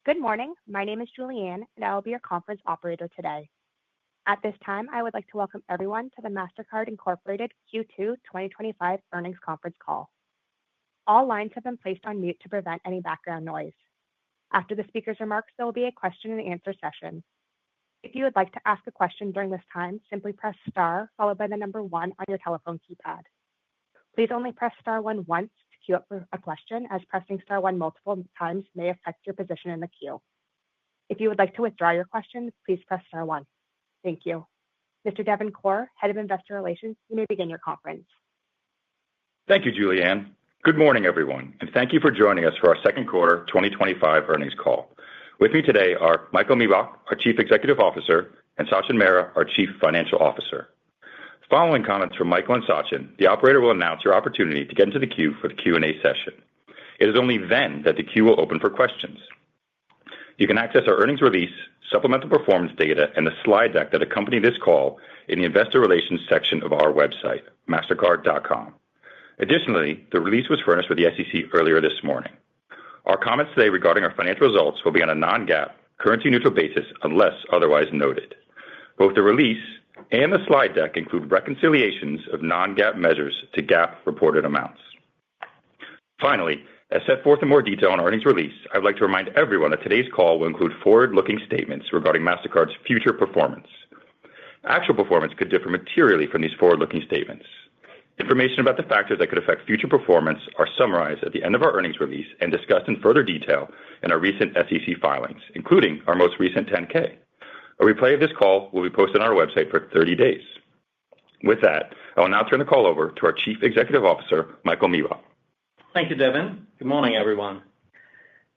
Good morning. My name is Julianne, and I will be your conference operator today. At this time, I would like to welcome everyone to the Mastercard Incorporated Q2 2025 earnings conference call. All lines have been placed on mute to prevent any background noise. After the speaker's remarks, there will be a question-and-answer session. If you would like to ask a question during this time, simply press star followed by the number 1 on your telephone keypad. Please only press star 1 once to queue up for a question, as pressing star 1 multiple times may affect your position in the queue. If you would like to withdraw your question, please press star 1. Thank you. Mr. Devin Corr, Head of Investor Relations, you may begin your conference. Thank you, Julianne. Good morning, everyone, and thank you for joining us for our second quarter 2025 earnings call. With me today are Michael Miebach, our Chief Executive Officer, and Sachin Mehra, our Chief Financial Officer. Following comments from Michael and Sachin, the operator will announce your opportunity to get into the queue for the Q&A session. It is only then that the queue will open for questions. You can access our earnings release, supplemental performance data, and the slide deck that accompany this call in the Investor Relations section of our website, mastercard.com. Additionally, the release was furnished with the SEC earlier this morning. Our comments today regarding our financial results will be on a non-GAAP, currency-neutral basis unless otherwise noted. Both the release and the slide deck include reconciliations of non-GAAP measures to GAAP reported amounts. Finally, as set forth in more detail in our earnings release, I would like to remind everyone that today's call will include forward-looking statements regarding Mastercard's future performance. Actual performance could differ materially from these forward-looking statements. Information about the factors that could affect future performance are summarized at the end of our earnings release and discussed in further detail in our recent SEC filings, including our most recent 10-K. A replay of this call will be posted on our website for 30 days. With that, I will now turn the call over to our Chief Executive Officer, Michael Miebach. Thank you, Devin. Good morning, everyone.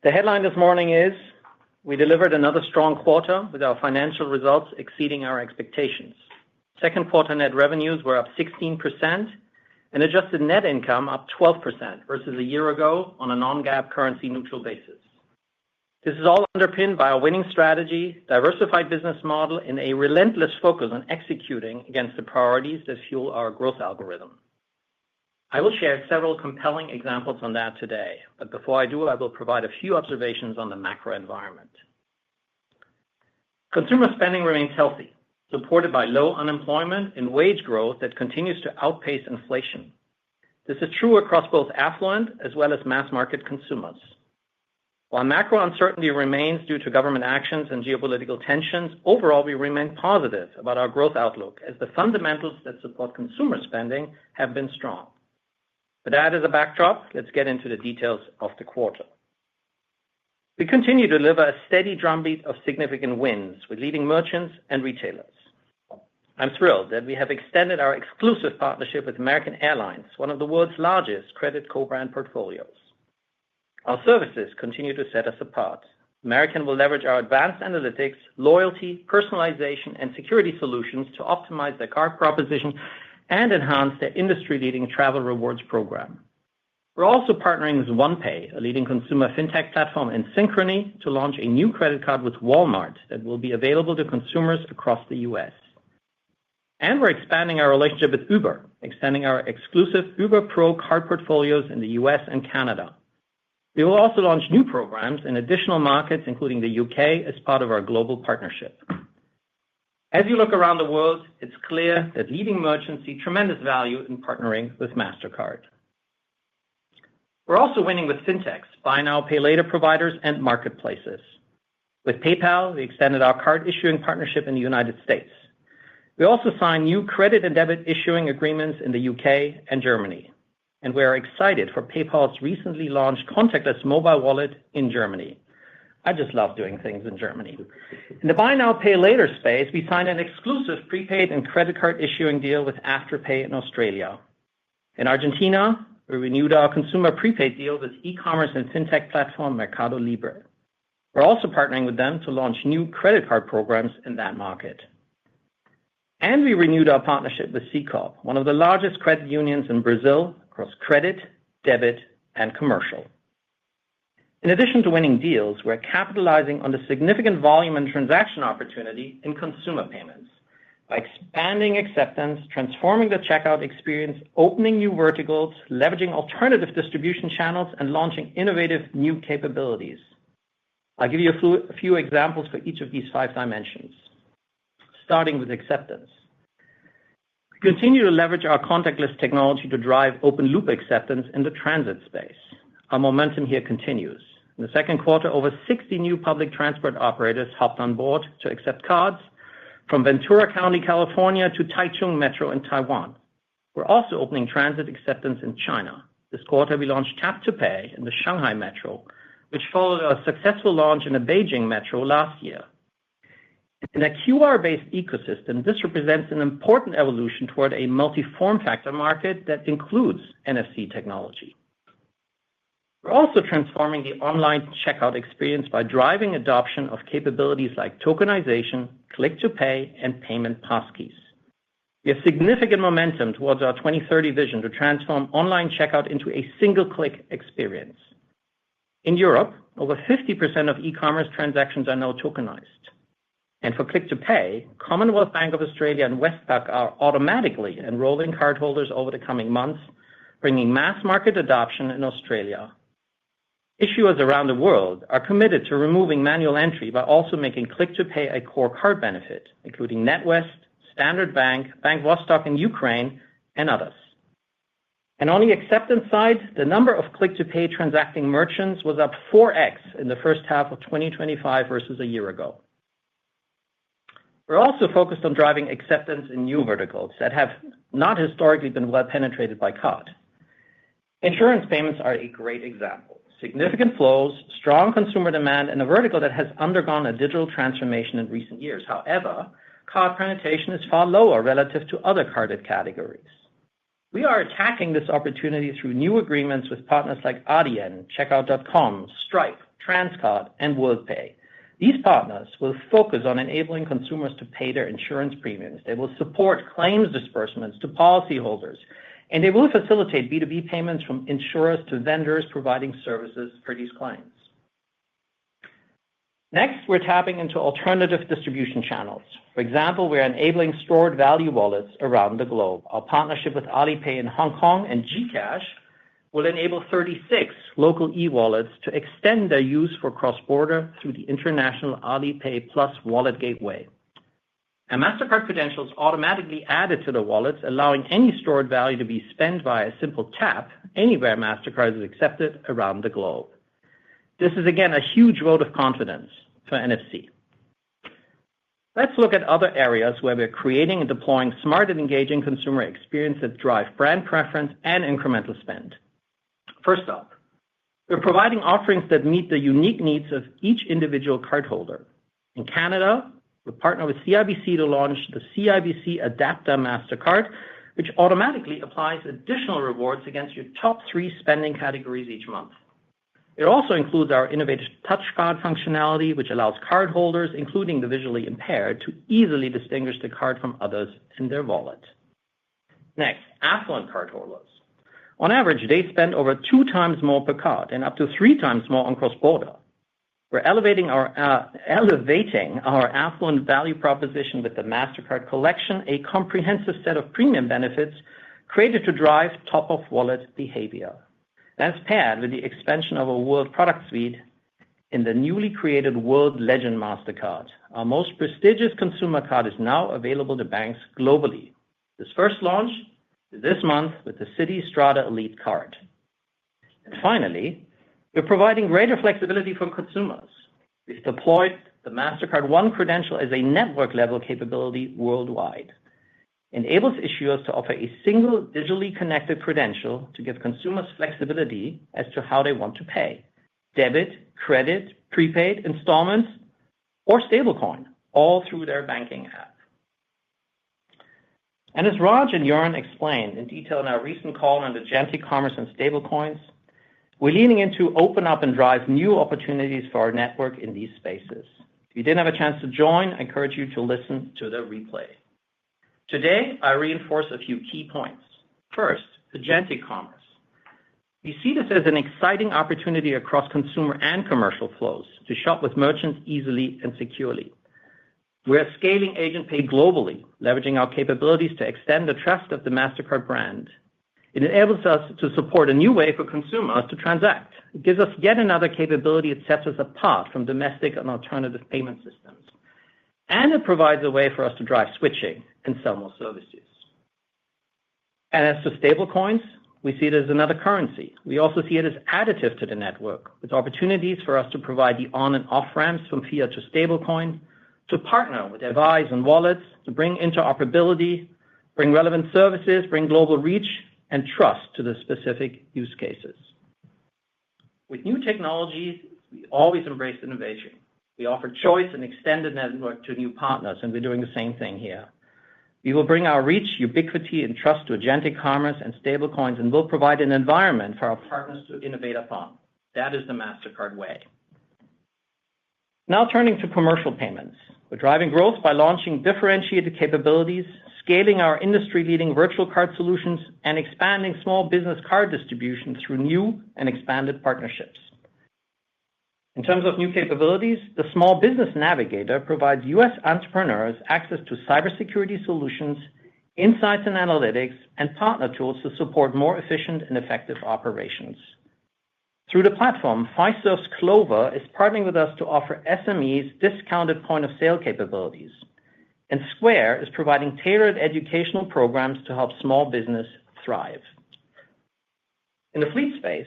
The headline this morning is, we delivered another strong quarter with our financial results exceeding our expectations. Second quarter net revenues were up 16% and adjusted net income up 12% versus a year ago on a non-GAAP currency-neutral basis. This is all underpinned by a winning strategy, diversified business model, and a relentless focus on executing against the priorities that fuel our growth algorithm. I will share several compelling examples on that today, but before I do, I will provide a few observations on the macro environment. Consumer spending remains healthy, supported by low unemployment and wage growth that continues to outpace inflation. This is true across both affluent as well as mass market consumers. While macro uncertainty remains due to government actions and geopolitical tensions, overall we remain positive about our growth outlook as the fundamentals that support consumer spending have been strong. With that as a backdrop, let's get into the details of the quarter. We continue to deliver a steady drumbeat of significant wins with leading merchants and retailers. I'm thrilled that we have extended our exclusive partnership with American Airlines, one of the world's largest credit co-brand portfolios. Our services continue to set us apart. American will leverage our advanced analytics, loyalty, personalization, and security solutions to optimize their card proposition and enhance their industry-leading travel rewards program. We're also partnering with OnePay, a leading consumer fintech platform, and Synchrony to launch a new credit card with Walmart that will be available to consumers across the U.S. And we're expanding our relationship with Uber, extending our exclusive Uber Pro card portfolios in the U.S. and Canada. We will also launch new programs in additional markets, including the UK, as part of our global partnership. As you look around the world, it's clear that leading merchants see tremendous value in partnering with Mastercard. We're also winning with fintechs, buy now, pay later providers, and marketplaces. With PayPal, we extended our card issuing partnership in the United States. We also signed new credit and debit issuing agreements in the UK and Germany. And we are excited for PayPal's recently launched contactless mobile wallet in Germany. I just love doing things in Germany. In the buy now, pay later space, we signed an exclusive prepaid and credit card issuing deal with Afterpay in Australia. In Argentina, we renewed our consumer prepaid deal with e-commerce and fintech platform Mercado Libre. We're also partnering with them to launch new credit card programs in that market. And we renewed our partnership with C-Corp, one of the largest credit unions in Brazil, across credit, debit, and commercial. In addition to winning deals, we're capitalizing on the significant volume and transaction opportunity in consumer payments by expanding acceptance, transforming the checkout experience, opening new verticals, leveraging alternative distribution channels, and launching innovative new capabilities. I'll give you a few examples for each of these 5 dimensions. Starting with acceptance. We continue to leverage our contactless technology to drive open-loop acceptance in the transit space. Our momentum here continues. In the second quarter, over 60 new public transport operators hopped on board to accept cards from Ventura County, California to Taichung Metro in Taiwan. We're also opening transit acceptance in China. This quarter, we launched Tap to Pay in the Shanghai Metro, which followed a successful launch in the Beijing Metro last year. In a QR-based ecosystem, this represents an important evolution toward a multi-form factor market that includes NFC technology. We're also transforming the online checkout experience by driving adoption of capabilities like tokenization, click-to-pay, and payment passkeys. We have significant momentum towards our 2030 vision to transform online checkout into a single-click experience. In Europe, over 50% of e-commerce transactions are now tokenized. And for click-to-pay, Commonwealth Bank of Australia and Westpac are automatically enrolling cardholders over the coming months, bringing mass market adoption in Australia. Issuers around the world are committed to removing manual entry by also making click-to-pay a core card benefit, including NatWest, Standard Bank, Bank Vostok in Ukraine, and others. And on the acceptance side, the number of click-to-pay transacting merchants was up 4x in the first half of 2025 versus a year ago. We're also focused on driving acceptance in new verticals that have not historically been well penetrated by card. Insurance payments are a great example. Significant flows, strong consumer demand, and a vertical that has undergone a digital transformation in recent years. However, card penetration is far lower relative to other carded categories. We are attacking this opportunity through new agreements with partners like Adyen, Checkout.com, Stripe, Transcard, and WorldPay. These partners will focus on enabling consumers to pay their insurance premiums. They will support claims disbursements to policyholders, and they will facilitate B2B payments from insurers to vendors providing services for these claims. Next, we're tapping into alternative distribution channels. For example, we're enabling stored value wallets around the globe. Our partnership with Alipay in Hong Kong and GCash will enable 36 local e-wallets to extend their use for cross-border through the international Alipay Plus wallet gateway. And Mastercard credentials automatically added to the wallets, allowing any stored value to be spent via a simple tap anywhere Mastercard is accepted around the globe. This is, again, a huge vote of confidence for NFC. Let's look at other areas where we're creating and deploying smart and engaging consumer experiences that drive brand preference and incremental spend. First up, we're providing offerings that meet the unique needs of each individual cardholder. In Canada, we partner with CIBC to launch the CIBC Adapter Mastercard, which automatically applies additional rewards against your top 3 spending categories each month. It also includes our innovative touch card functionality, which allows cardholders, including the visually impaired, to easily distinguish the card from others in their wallet. Next, affluent cardholders. On average, they spend over 2 times more per card and up to 3 times more on cross-border. We're elevating our affluent value proposition with the Mastercard Collection, a comprehensive set of premium benefits created to drive top-of-wallet behavior. That's paired with the expansion of a world product suite in the newly created World Legend Mastercard. Our most prestigious consumer card is now available to banks globally. This first launch is this month with the Citi Strada Elite card. And finally, we're providing greater flexibility for consumers. We've deployed the Mastercard One credential as a network-level capability worldwide. It enables issuers to offer a single digitally connected credential to give consumers flexibility as to how they want to pay: debit, credit, prepaid, installments, or stablecoin, all through their banking app. And as Raj and Joran explained in detail in our recent call on agentic commerce and stablecoins, we're leaning into open up and drive new opportunities for our network in these spaces. If you didn't have a chance to join, I encourage you to listen to the replay. Today, I reinforce a few key points. First, agentic commerce. We see this as an exciting opportunity across consumer and commercial flows to shop with merchants easily and securely. We're scaling Agent Pay globally, leveraging our capabilities to extend the trust of the Mastercard brand. It enables us to support a new way for consumers to transact. It gives us yet another capability that sets us apart from domestic and alternative payment systems. And it provides a way for us to drive switching and sell more services. And as to stablecoins, we see it as another currency. We also see it as additive to the network, with opportunities for us to provide the on and off ramps from fiat to stablecoin, to partner with FIs and wallets, to bring interoperability, bring relevant services, bring global reach, and trust to the specific use cases. With new technologies, we always embrace innovation. We offer choice and extended network to new partners, and we're doing the same thing here. We will bring our reach, ubiquity, and trust to agentic commerce and stablecoins, and will provide an environment for our partners to innovate upon. That is the Mastercard way. Now turning to commercial payments. We're driving growth by launching differentiated capabilities, scaling our industry-leading virtual card solutions, and expanding small business card distribution through new and expanded partnerships. In terms of new capabilities, the Small Business Navigator provides U.S. entrepreneurs access to cybersecurity solutions, insights and analytics, and partner tools to support more efficient and effective operations. Through the platform, Fiserv's Clover is partnering with us to offer SMEs discounted point-of-sale capabilities, and Square is providing tailored educational programs to help small business thrive. In the fleet space,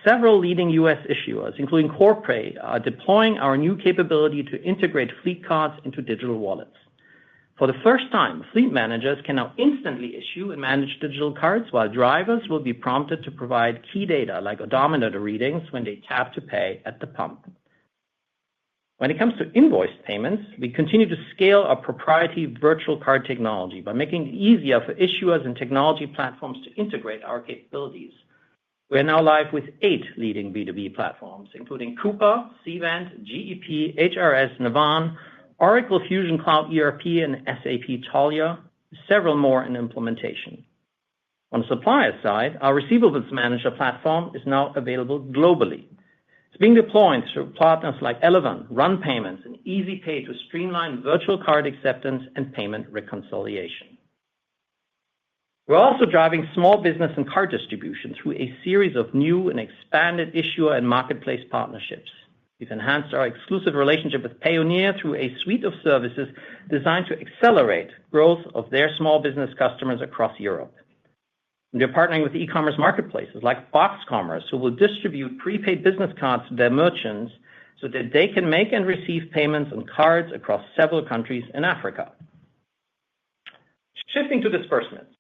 several leading U.S. issuers, including Corpay, are deploying our new capability to integrate fleet cards into digital wallets. For the first time, fleet managers can now instantly issue and manage digital cards, while drivers will be prompted to provide key data like odometer readings when they tap to pay at the pump. When it comes to invoice payments, we continue to scale our proprietary virtual card technology by making it easier for issuers and technology platforms to integrate our capabilities. We are now live with 8 leading B2B platforms, including Coupa, Cvent, GEP, HRS, Navan, Oracle Fusion Cloud ERP, and SAP Taulia, several more in implementation. On the supplier side, our receivables manager platform is now available globally. It's being deployed through partners like Eleven, Run Payments, and EasyPay to streamline virtual card acceptance and payment reconciliation. We're also driving small business and card distribution through a series of new and expanded issuer and marketplace partnerships. We've enhanced our exclusive relationship with Payoneer through a suite of services designed to accelerate growth of their small business customers across Europe. And they're partnering with e-commerce marketplaces like Box Commerce, who will distribute prepaid business cards to their merchants so that they can make and receive payments on cards across several countries in Africa. Shifting to disbursements.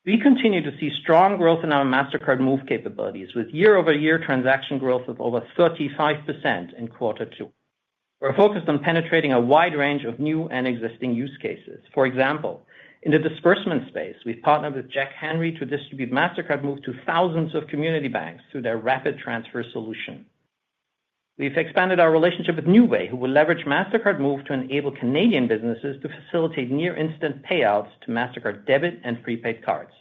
We continue to see strong growth in our Mastercard Move capabilities, with year-over-year transaction growth of over 35% in Q2. We're focused on penetrating a wide range of new and existing use cases. For example, in the disbursement space, we've partnered with Jack Henry to distribute Mastercard Move to thousands of community banks through their rapid transfer solution. We've expanded our relationship with Newway, who will leverage Mastercard Move to enable Canadian businesses to facilitate near-instant payouts to Mastercard debit and prepaid cards.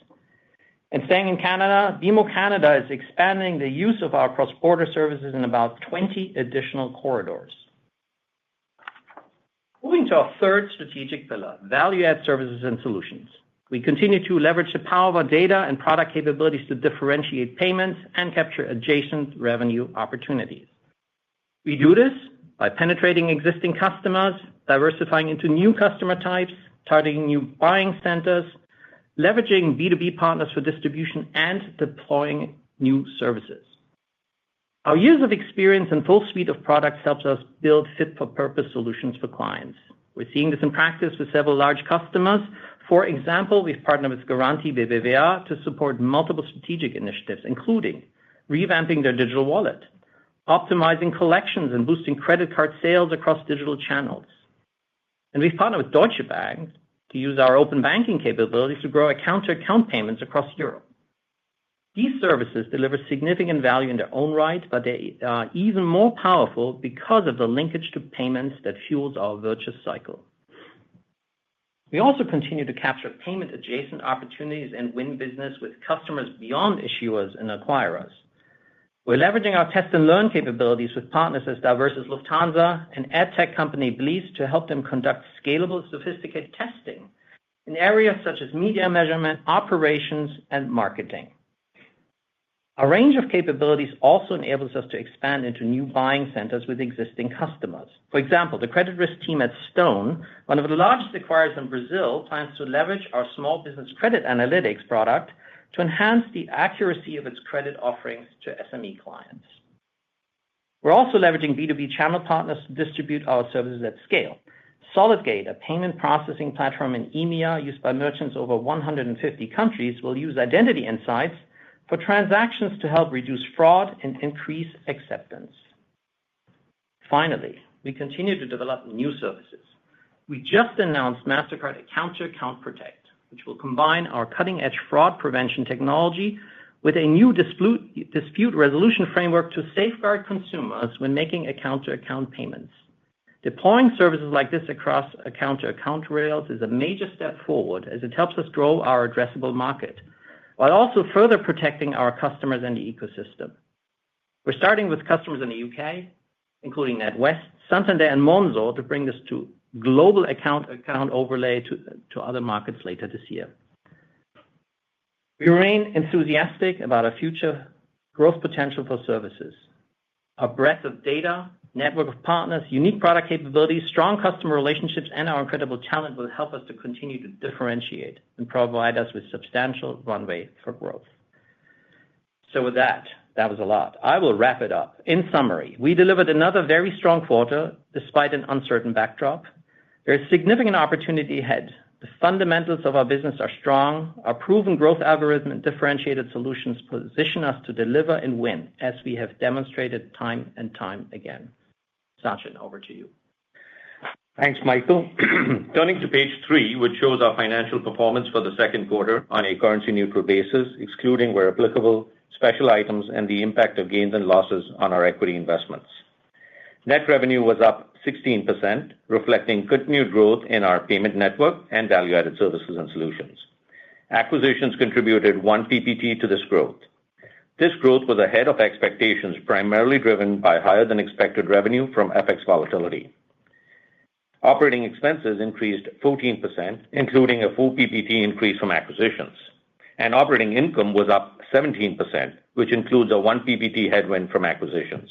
And staying in Canada, BMO Canada is expanding the use of our cross-border services in about 20 additional corridors. Moving to our third strategic pillar, value-add services and solutions. We continue to leverage the power of our data and product capabilities to differentiate payments and capture adjacent revenue opportunities. We do this by penetrating existing customers, diversifying into new customer types, targeting new buying centers, leveraging B2B partners for distribution, and deploying new services. Our years of experience and full suite of products helps us build fit-for-purpose solutions for clients. We're seeing this in practice with several large customers. For example, we've partnered with Garanti BBVA to support multiple strategic initiatives, including revamping their digital wallet, optimizing collections, and boosting credit card sales across digital channels. And we've partnered with Deutsche Bank to use our open banking capabilities to grow account-to-account payments across Europe. These services deliver significant value in their own right, but they are even more powerful because of the linkage to payments that fuels our virtuous cycle. We also continue to capture payment-adjacent opportunities and win business with customers beyond issuers and acquirers. We're leveraging our test and learn capabilities with partners as diverse as Lufthansa and ad tech company Blees to help them conduct scalable, sophisticated testing in areas such as media measurement, operations, and marketing. Our range of capabilities also enables us to expand into new buying centers with existing customers. For example, the credit risk team at Stone, one of the largest acquirers in Brazil, plans to leverage our small business credit analytics product to enhance the accuracy of its credit offerings to SME clients. We're also leveraging B2B channel partners to distribute our services at scale. SolidGate, a payment processing platform in EMEA used by merchants over 150 countries, will use identity insights for transactions to help reduce fraud and increase acceptance. Finally, we continue to develop new services. We just announced Mastercard Account-to-Account Protect, which will combine our cutting-edge fraud prevention technology with a new dispute resolution framework to safeguard consumers when making account-to-account payments. Deploying services like this across account-to-account rails is a major step forward as it helps us grow our addressable market, while also further protecting our customers and the ecosystem. We're starting with customers in the UK, including NatWest, Santander, and Monzo, to bring this to global account overlay to other markets later this year. We remain enthusiastic about our future growth potential for services. Our breadth of data, network of partners, unique product capabilities, strong customer relationships, and our incredible talent will help us to continue to differentiate and provide us with substantial runway for growth. So with that was a lot. I will wrap it up. In summary, we delivered another very strong quarter despite an uncertain backdrop. There is significant opportunity ahead. The fundamentals of our business are strong. Our proven growth algorithm and differentiated solutions position us to deliver and win, as we have demonstrated time and time again. Sachin, over to you. Thanks, Michael. Turning to page 3, which shows our financial performance for the second quarter on a currency-neutral basis, excluding where applicable, special items, and the impact of gains and losses on our equity investments. Net revenue was up 16%, reflecting continued growth in our payment network and value-added services and solutions. Acquisitions contributed 1 PPT to this growth. This growth was ahead of expectations, primarily driven by higher-than-expected revenue from FX volatility. Operating expenses increased 14%, including a 4 PPT increase from acquisitions. And operating income was up 17%, which includes a 1 PPT headwind from acquisitions.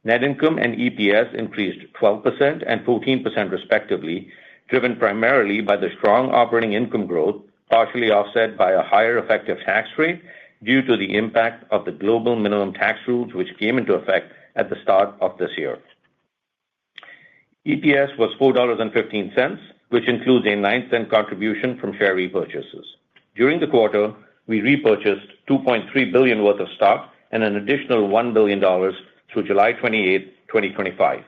Net income and EPS increased 12% and 14% respectively, driven primarily by the strong operating income growth, partially offset by a higher effective tax rate due to the impact of the global minimum tax rules, which came into effect at the start of this year. EPS was $4.15, which includes a 9-cent contribution from share repurchases. During the quarter, we repurchased $2.3 billion worth of stock and an additional $1 billion through July 28, 2025.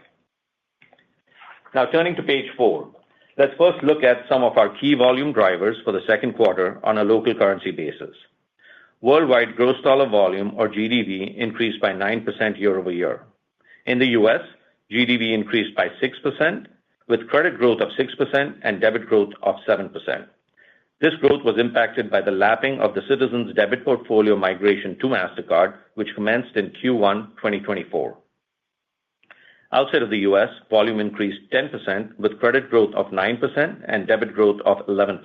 Now, turning to page 4, let's first look at some of our key volume drivers for the second quarter on a local currency basis. Worldwide gross dollar volume, or GDV, increased by 9% year over year. In the U.S., GDV increased by 6%, with credit growth of 6% and debit growth of 7%. This growth was impacted by the lapping of the Citizens debit portfolio migration to Mastercard, which commenced in Q1 2024. Outside of the U.S., volume increased 10%, with credit growth of 9% and debit growth of 11%.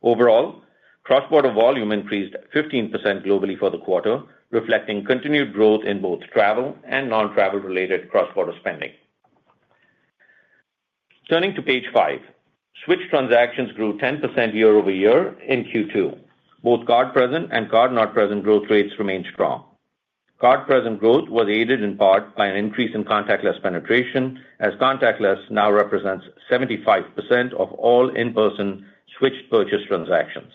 Overall, cross-border volume increased 15% globally for the quarter, reflecting continued growth in both travel and non-travel related cross-border spending. Turning to page 5, switch transactions grew 10% year over year in Q2. Both card-present and card-not-present growth rates remained strong. Card-present growth was aided in part by an increase in contactless penetration, as contactless now represents 75% of all in-person switched purchase transactions.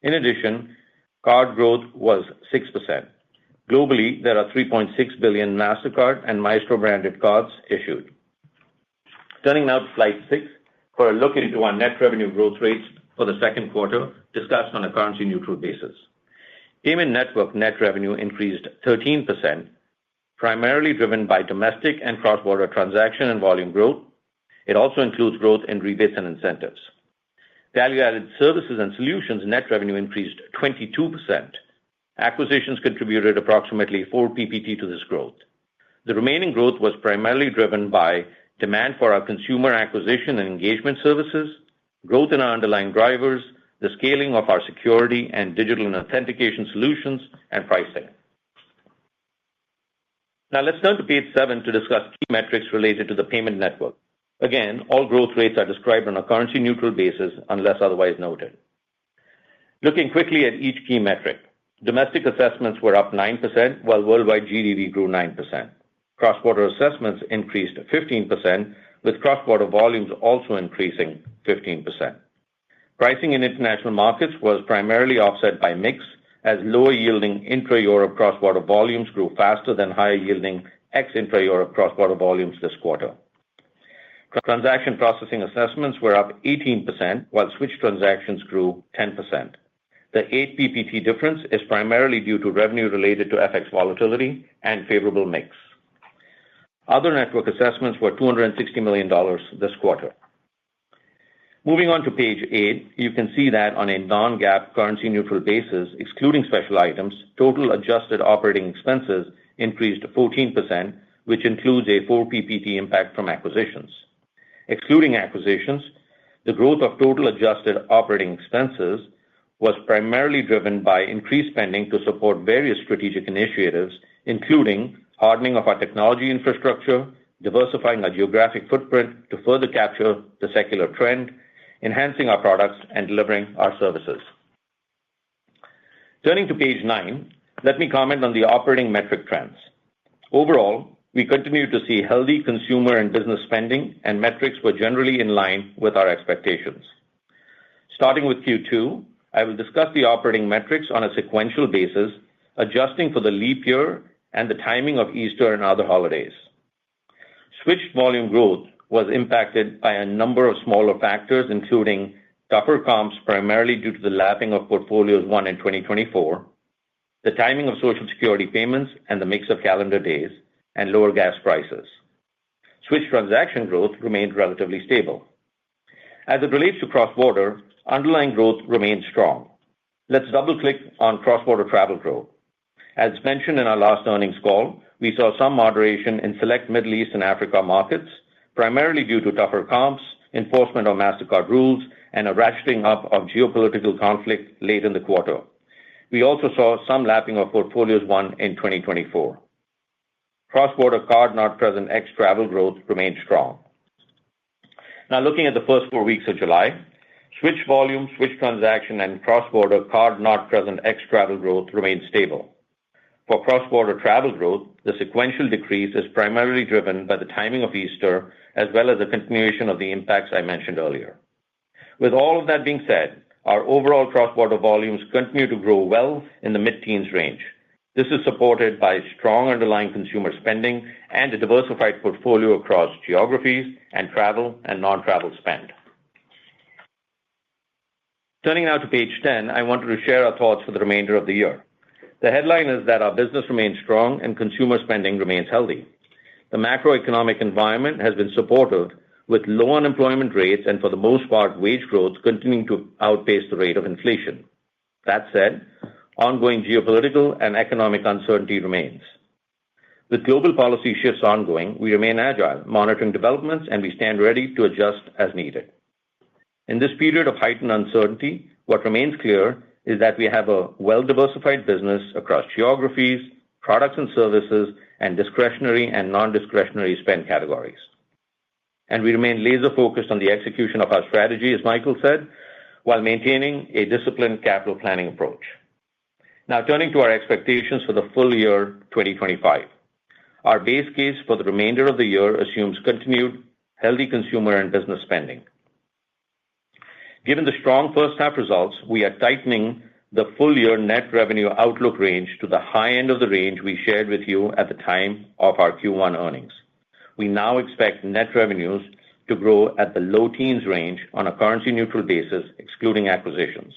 In addition, card growth was 6%. Globally, there are 3.6 billion Mastercard and Maestro branded cards issued. Turning now to slide 6 for a look into our net revenue growth rates for the second quarter, discussed on a currency-neutral basis. Payment network net revenue increased 13%, primarily driven by domestic and cross-border transaction and volume growth. It also includes growth in rebates and incentives. Value-added services and solutions net revenue increased 22%. Acquisitions contributed approximately 4 PPT to this growth. The remaining growth was primarily driven by demand for our consumer acquisition and engagement services, growth in our underlying drivers, the scaling of our security and digital and authentication solutions, and pricing. Now let's turn to page 7 to discuss key metrics related to the payment network. Again, all growth rates are described on a currency-neutral basis unless otherwise noted. Looking quickly at each key metric, domestic assessments were up 9%, while worldwide GDV grew 9%. Cross-border assessments increased 15%, with cross-border volumes also increasing 15%. Pricing in international markets was primarily offset by mix, as lower-yielding intra-Europe cross-border volumes grew faster than higher-yielding ex-intra-Europe cross-border volumes this quarter. Transaction processing assessments were up 18%, while switch transactions grew 10%. The 8 PPT difference is primarily due to revenue related to FX volatility and favorable mix. Other network assessments were $260 million this quarter. Moving on to page 8, you can see that on a non-GAAP currency-neutral basis, excluding special items, total adjusted operating expenses increased 14%, which includes a 4 PPT impact from acquisitions. Excluding acquisitions, the growth of total adjusted operating expenses was primarily driven by increased spending to support various strategic initiatives, including hardening of our technology infrastructure, diversifying our geographic footprint to further capture the secular trend, enhancing our products, and delivering our services. Turning to page 9, let me comment on the operating metric trends. Overall, we continue to see healthy consumer and business spending, and metrics were generally in line with our expectations. Starting with Q2, I will discuss the operating metrics on a sequential basis, adjusting for the leap year and the timing of Easter and other holidays. Switched volume growth was impacted by a number of smaller factors, including tougher comps primarily due to the lapping of portfolios won in 2024, the timing of Social Security payments and the mix of calendar days, and lower gas prices. Switch transaction growth remained relatively stable. As it relates to cross-border, underlying growth remained strong. Let's double-click on cross-border travel growth. As mentioned in our last earnings call, we saw some moderation in select Middle East and Africa markets, primarily due to tougher comps, enforcement of Mastercard rules, and a ratcheting up of geopolitical conflict late in the quarter. We also saw some lapping of portfolios won in 2024. Cross-border card-not-present ex-travel growth remained strong. Now, looking at the first 4 weeks of July, switch volume, switch transaction, and cross-border card-not-present ex-travel growth remained stable. For cross-border travel growth, the sequential decrease is primarily driven by the timing of Easter, as well as the continuation of the impacts I mentioned earlier. With all of that being said, our overall cross-border volumes continue to grow well in the mid-teens range. This is supported by strong underlying consumer spending and a diversified portfolio across geographies and travel and non-travel spend. Turning now to page 10, I wanted to share our thoughts for the remainder of the year. The headline is that our business remains strong and consumer spending remains healthy. The macroeconomic environment has been supportive, with low unemployment rates and, for the most part, wage growth continuing to outpace the rate of inflation. That said, ongoing geopolitical and economic uncertainty remains. With global policy shifts ongoing, we remain agile, monitoring developments, and we stand ready to adjust as needed. In this period of heightened uncertainty, what remains clear is that we have a well-diversified business across geographies, products and services, and discretionary and non-discretionary spend categories. And we remain laser-focused on the execution of our strategy, as Michael said, while maintaining a disciplined capital planning approach. Now, turning to our expectations for the full year 2025. Our base case for the remainder of the year assumes continued healthy consumer and business spending. Given the strong first-half results, we are tightening the full-year net revenue outlook range to the high end of the range we shared with you at the time of our Q1 earnings. We now expect net revenues to grow at the low teens range on a currency-neutral basis, excluding acquisitions.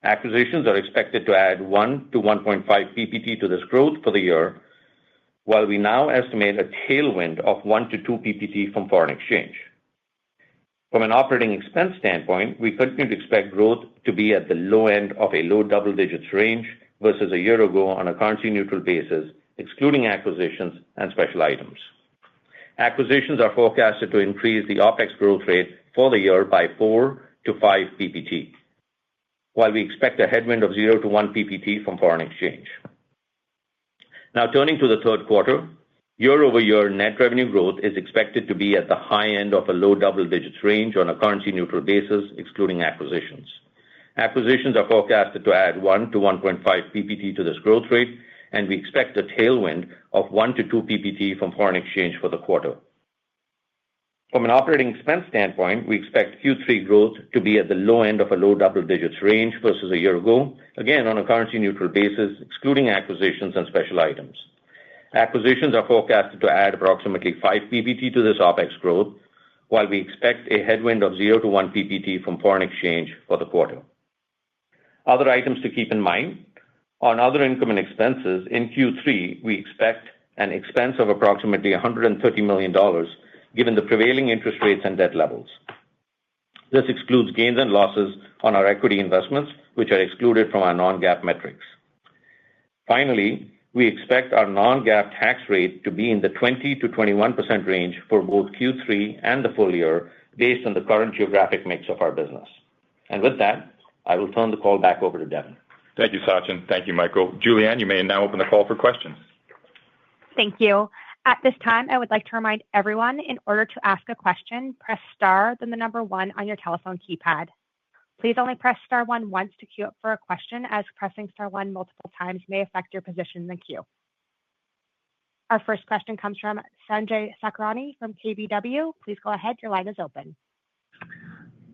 Acquisitions are expected to add 1 to 1.5 PPT to this growth for the year, while we now estimate a tailwind of 1 to 2 PPT from foreign exchange. From an operating expense standpoint, we continue to expect growth to be at the low end of a low double digits range versus a year ago on a currency-neutral basis, excluding acquisitions and special items. Acquisitions are forecasted to increase the OPEX growth rate for the year by 4 to 5 PPT. while we expect a headwind of 0 to 1 PPT from foreign exchange. Now, turning to the third quarter, year-over-year net revenue growth is expected to be at the high end of a low double digits range on a currency-neutral basis, excluding acquisitions. Acquisitions are forecasted to add 1 to 1.5 PPT to this growth rate, and we expect a tailwind of 1 to 2 PPT from foreign exchange for the quarter. From an operating expense standpoint, we expect Q3 growth to be at the low end of a low double digits range versus a year ago, again on a currency-neutral basis, excluding acquisitions and special items. Acquisitions are forecasted to add approximately 5 PPT to this OpEx growth, while we expect a headwind of 0 to 1 PPT from foreign exchange for the quarter. Other items to keep in mind: on other income and expenses, in Q3, we expect an expense of approximately $130 million, given the prevailing interest rates and debt levels. This excludes gains and losses on our equity investments, which are excluded from our non-GAAP metrics. Finally, we expect our non-GAAP tax rate to be in the 20 to 21% range for both Q3 and the full year, based on the current geographic mix of our business. And with that, I will turn the call back over to Devin. Thank you, Sachin. Thank you, Michael. Julianne, you may now open the call for questions. Thank you. At this time, I would like to remind everyone, in order to ask a question, press star, then the number 1 on your telephone keypad. Please only press star 1 once to queue up for a question, as pressing star 1 multiple times may affect your position in the queue. Our first question comes from Sanjay Sakhrani from KBW. Please go ahead. Your line is open.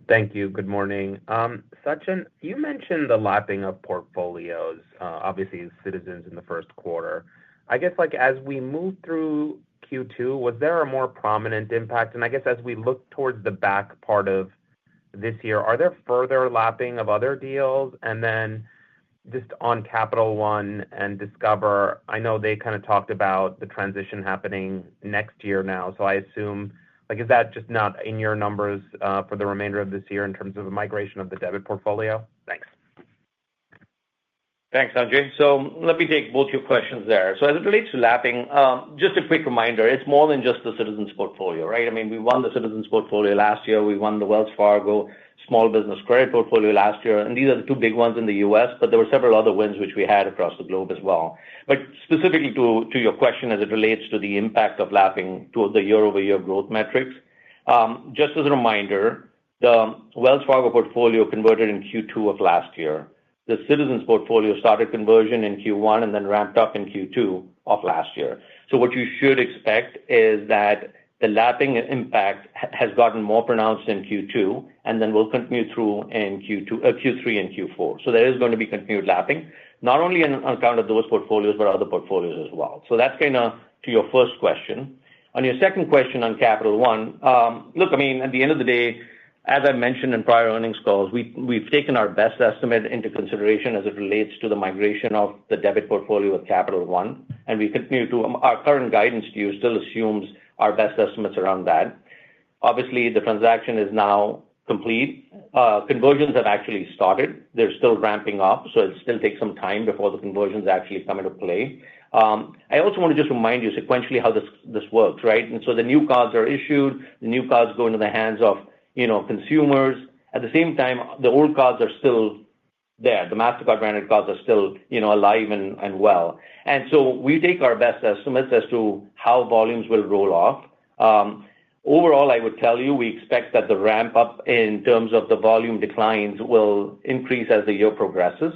Thank you. Good morning. Sachin, you mentioned the lapping of portfolios, obviously Citizens in the first quarter. I guess, as we move through Q2, was there a more prominent impact? And I guess as we look towards the back part of this year, are there further lapping of other deals? And then just on Capital One and Discover, I know they kind of talked about the transition happening next year now. So I assume, is that just not in your numbers for the remainder of this year in terms of a migration of the debit portfolio? Thanks. Thanks, Sanjay. So let me take both your questions there. So as it relates to lapping, just a quick reminder, it's more than just the Citizens portfolio, right? I mean, we won the Citizens portfolio last year. We won the Wells Fargo small business credit portfolio last year. And these are the two big ones in the U.S., but there were several other wins which we had across the globe as well. But specifically to your question as it relates to the impact of lapping to the year-over-year growth metrics, just as a reminder, the Wells Fargo portfolio converted in Q2 of last year. The Citizens portfolio started conversion in Q1 and then ramped up in Q2 of last year. So what you should expect is that the lapping impact has gotten more pronounced in Q2 and then will continue through in Q3 and Q4. So there is going to be continued lapping, not only on account of those portfolios, but other portfolios as well. So that's kind of to your first question. On your second question on Capital One, look, I mean, at the end of the day, as I mentioned in prior earnings calls, we've taken our best estimate into consideration as it relates to the migration of the debit portfolio with Capital One. And we continue to, our current guidance to you still assumes our best estimates around that. Obviously, the transaction is now complete. Conversions have actually started. They're still ramping up, so it still takes some time before the conversions actually come into play. I also want to just remind you sequentially how this works, right? And so the new cards are issued, the new cards go into the hands of consumers. At the same time, the old cards are still there. The Mastercard branded cards are still, alive and well. And so we take our best estimates as to how volumes will roll off. Overall, I would tell you, we expect that the ramp up in terms of the volume declines will increase as the year progresses.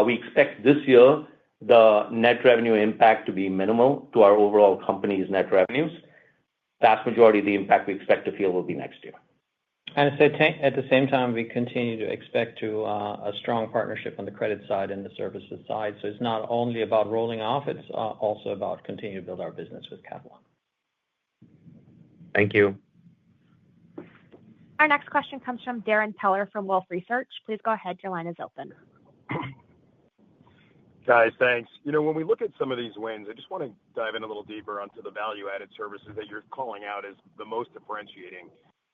We expect this year the net revenue impact to be minimal to our overall company's net revenues. Vast majority of the impact we expect to feel will be next year. And at the same time, we continue to expect a strong partnership on the credit side and the services side. So it's not only about rolling off, it's also about continuing to build our business with Capital One. Thank you. Our next question comes from Darrin Peller from Wolfe Research. Please go ahead. Your line is open. Guys, thanks. When we look at some of these wins, I just want to dive in a little deeper onto the value-added services that you're calling out as the most differentiating.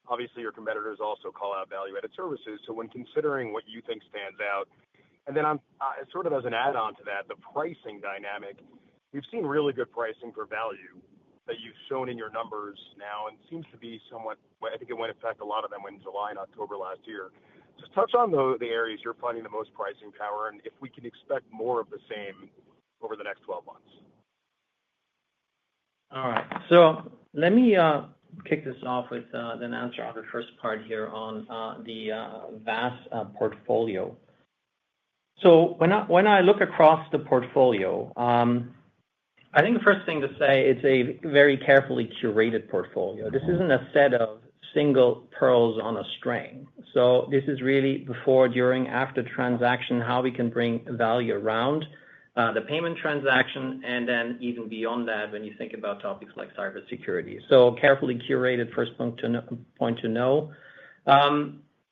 Obviously, your competitors also call out value-added services. So when considering what you think stands out, and then sort of as an add-on to that, the pricing dynamic, we've seen really good pricing for value that you've shown in your numbers now, and seems to be somewhat, I think it went in effect, a lot of them went in July and October last year. Just touch on the areas you're finding the most pricing power, and if we can expect more of the same over the next 12 months. All right. So let me kick this off with an answer on the first part here on the VAS portfolio. So when I look across the portfolio, I think the first thing to say, it's a very carefully curated portfolio. This isn't a set of single pearls on a string. So this is really before, during, after transaction, how we can bring value around the payment transaction, and then even beyond that when you think about topics like cybersecurity. So carefully curated, first point to know.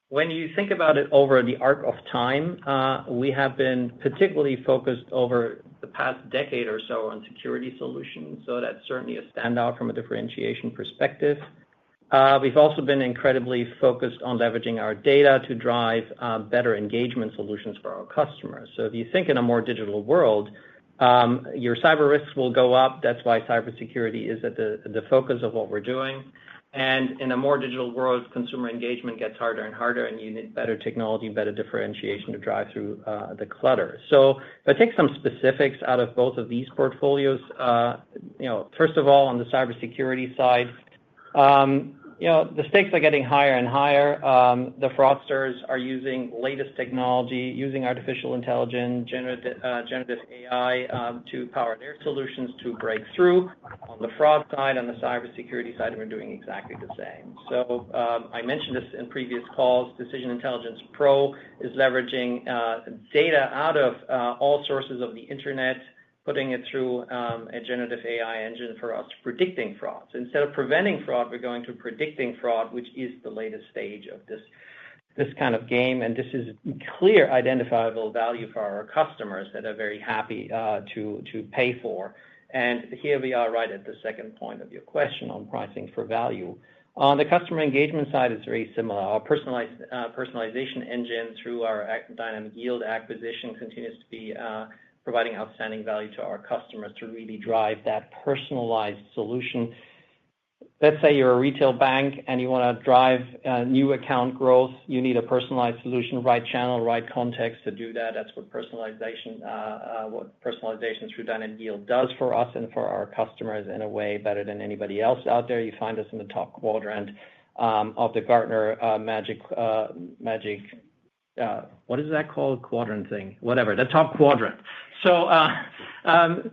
When you think about it over the arc of time, we have been particularly focused over the past decade or so on security solutions. So that's certainly a standout from a differentiation perspective. We've also been incredibly focused on leveraging our data to drive better engagement solutions for our customers. So if you think in a more digital world, your cyber risks will go up. That's why cybersecurity is at the focus of what we're doing. And in a more digital world, consumer engagement gets harder and harder, and you need better technology, better differentiation to drive through the clutter. So if I take some specifics out of both of these portfolios, first of all, on the cybersecurity side, the stakes are getting higher and higher. The fraudsters are using latest technology, using artificial intelligence, generative AI to power their solutions to break through. On the fraud side, on the cybersecurity side, we're doing exactly the same. So I mentioned this in previous calls. Decision Intelligence Pro is leveraging data out of all sources of the internet, putting it through a generative AI engine for us predicting fraud. So instead of preventing fraud, we're going to predicting fraud, which is the latest stage of this kind of game. And this is clear identifiable value for our customers that are very happy to pay for. And here we are right at the second point of your question on pricing for value. On the customer engagement side, it's very similar. Our personalization engine through our Dynamic Yield acquisition continues to be providing outstanding value to our customers to really drive that personalized solution. Let's say you're a retail bank and you want to drive new account growth. You need a personalized solution, right channel, right context to do that. That's what personalization through Dynamic Yield does for us and for our customers in a way better than anybody else out there. You find us in the top quadrant of the Gartner magic. What is that called? Quadrant thing, whatever, the top quadrant. So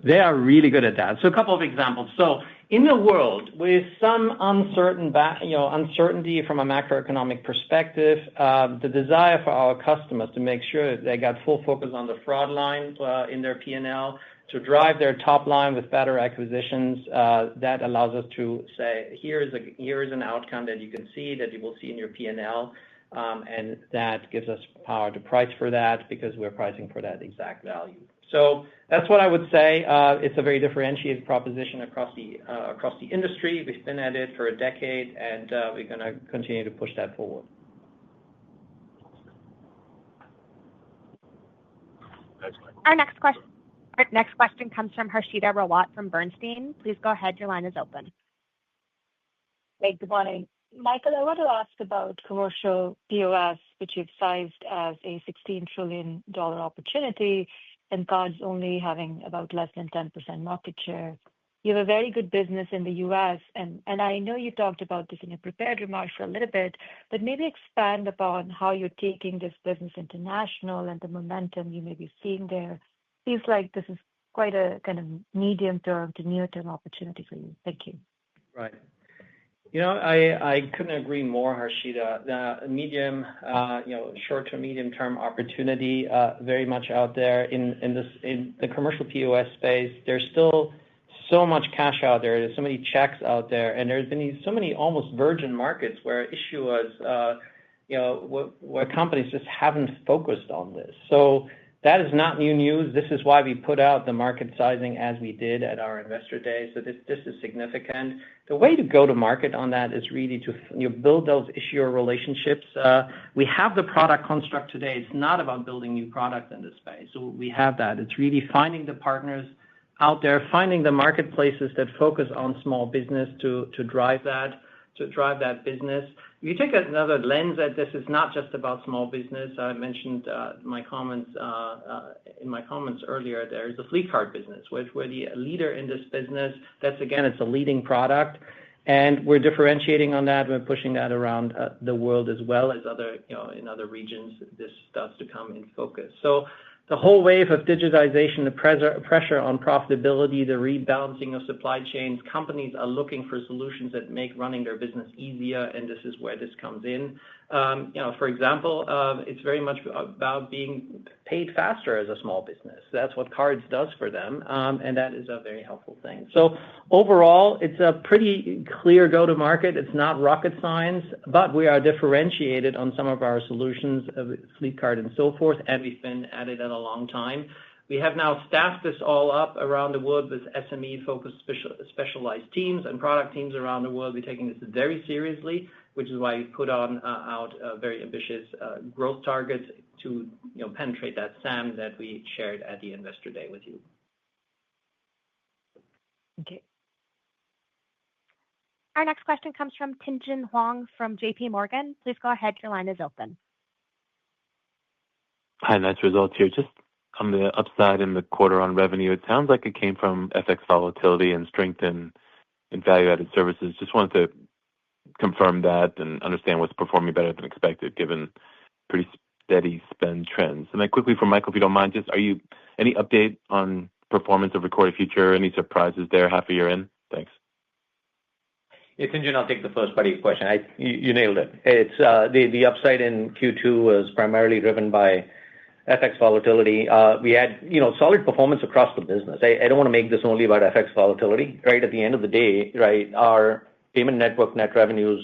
they are really good at that. So a couple of examples. So in a world with some uncertainty from a macroeconomic perspective, the desire for our customers to make sure that they got full focus on the fraud line in their P&L, to drive their top line with better acquisitions, that allows us to say, here is an outcome that you can see, that you will see in your P&L. And that gives us power to price for that because we're pricing for that exact value. So that's what I would say. It's a very differentiated proposition across the industry. We've been at it for a decade, and we're going to continue to push that forward. Our next question comes from Harshita Rawat from Bernstein. Please go ahead. Your line is open. Hey, good morning. Michael, I want to ask about commercial POS, which you've sized as a $16 trillion opportunity, and cards only having about less than 10% market share. You have a very good business in the U.S., and I know you talked about this in your prepared remarks for a little bit, but maybe expand upon how you're taking this business international and the momentum you may be seeing there. Seems like this is quite a kind of medium-term to near-term opportunity for you. Thank you. Right. I couldn't agree more, Harshita. The short-term, medium-term opportunity very much out there in the commercial POS space. There's still so much cash out there. There's so many checks out there, and there's been so many almost virgin markets where issuers, where companies just haven't focused on this. So that is not new news. This is why we put out the market sizing as we did at our investor day. So this is significant. The way to go to market on that is really to build those issuer relationships. We have the product construct today. It's not about building new products in this space. So we have that. It's really finding the partners out there, finding the marketplaces that focus on small business to drive that. to drive that business. If you take another lens at this, it's not just about small business. I mentioned in my comments earlier, there's the fleet card business, which we're the leader in this business. That's, again, it's a leading product. And we're differentiating on that. We're pushing that around the world as well as in other regions. This starts to come in focus. So the whole wave of digitization, the pressure on profitability, the rebalancing of supply chains, companies are looking for solutions that make running their business easier, and this is where this comes in. For example, it's very much about being paid faster as a small business. That's what cards does for them, and that is a very helpful thing. So overall, it's a pretty clear go-to-market. It's not rocket science, but we are differentiated on some of our solutions, fleet card and so forth, and we've been at it a long time. We have now staffed this all up around the world with SME-focused specialized teams and product teams around the world. We're taking this very seriously, which is why we put out very ambitious growth targets to penetrate that SAM that we shared at the Investor Day with you. Okay. Our next question comes from Tien-Tsin Huang from JP Morgan. Please go ahead. Your line is open. Hi, nice results here. Just on the upside in the quarter on revenue, it sounds like it came from FX volatility and strength in value-added services. Just wanted to confirm that and understand what's performing better than expected, given pretty steady spend trends. And then quickly for Michael, if you don't mind, just any update on performance of Recorded Future? Any surprises there half a year in? Thanks. Yeah, Tien-Tsin, I'll take the first part of your question. You nailed it. It's the upside in Q2 was primarily driven by FX volatility. We had solid performance across the business. I don't want to make this only about FX volatility. Right at the end of the day, right, our payment network net revenues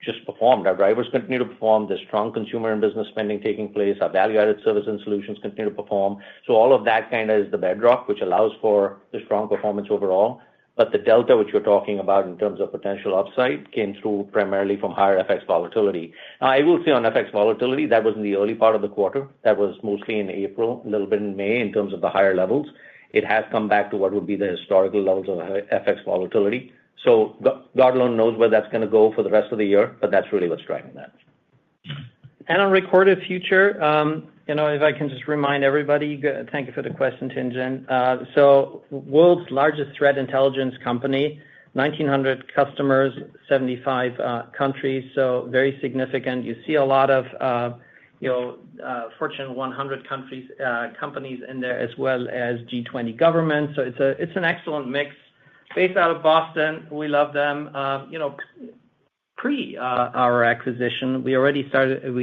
just performed. Our drivers continue to perform. There's strong consumer and business spending taking place. Our value-added service and solutions continue to perform. So all of that kind of is the bedrock, which allows for the strong performance overall. But the delta, which you're talking about in terms of potential upside, came through primarily from higher FX volatility. Now, I will say on FX volatility, that was in the early part of the quarter. That was mostly in April, a little bit in May in terms of the higher levels. It has come back to what would be the historical levels of FX volatility. So God alone knows where that's going to go for the rest of the year, but that's really what's driving that. And on Recorded Future, if I can just remind everybody, thank you for the question, Tien-Tsin. So world's largest threat intelligence company, 1,900 customers, 75 countries, so very significant. You see a lot of Fortune 100 companies in there, as well as G20 governments. So it's an excellent mix. Based out of Boston, we love them. Pre our acquisition, we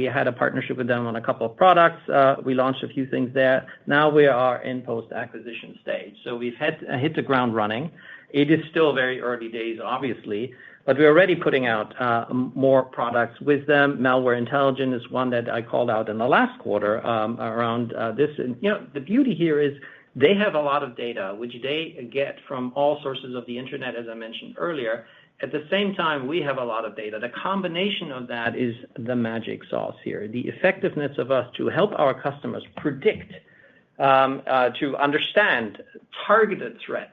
had a partnership with them on a couple of products. We launched a few things there. Now we are in post-acquisition stage. So we've hit the ground running. It is still very early days, obviously, but we're already putting out more products with them. Malware intelligence is one that I called out in the last quarter around this. And, the beauty here is they have a lot of data, which they get from all sources of the internet, as I mentioned earlier. At the same time, we have a lot of data. The combination of that is the magic sauce here. The effectiveness of us to help our customers predict, to understand targeted threats.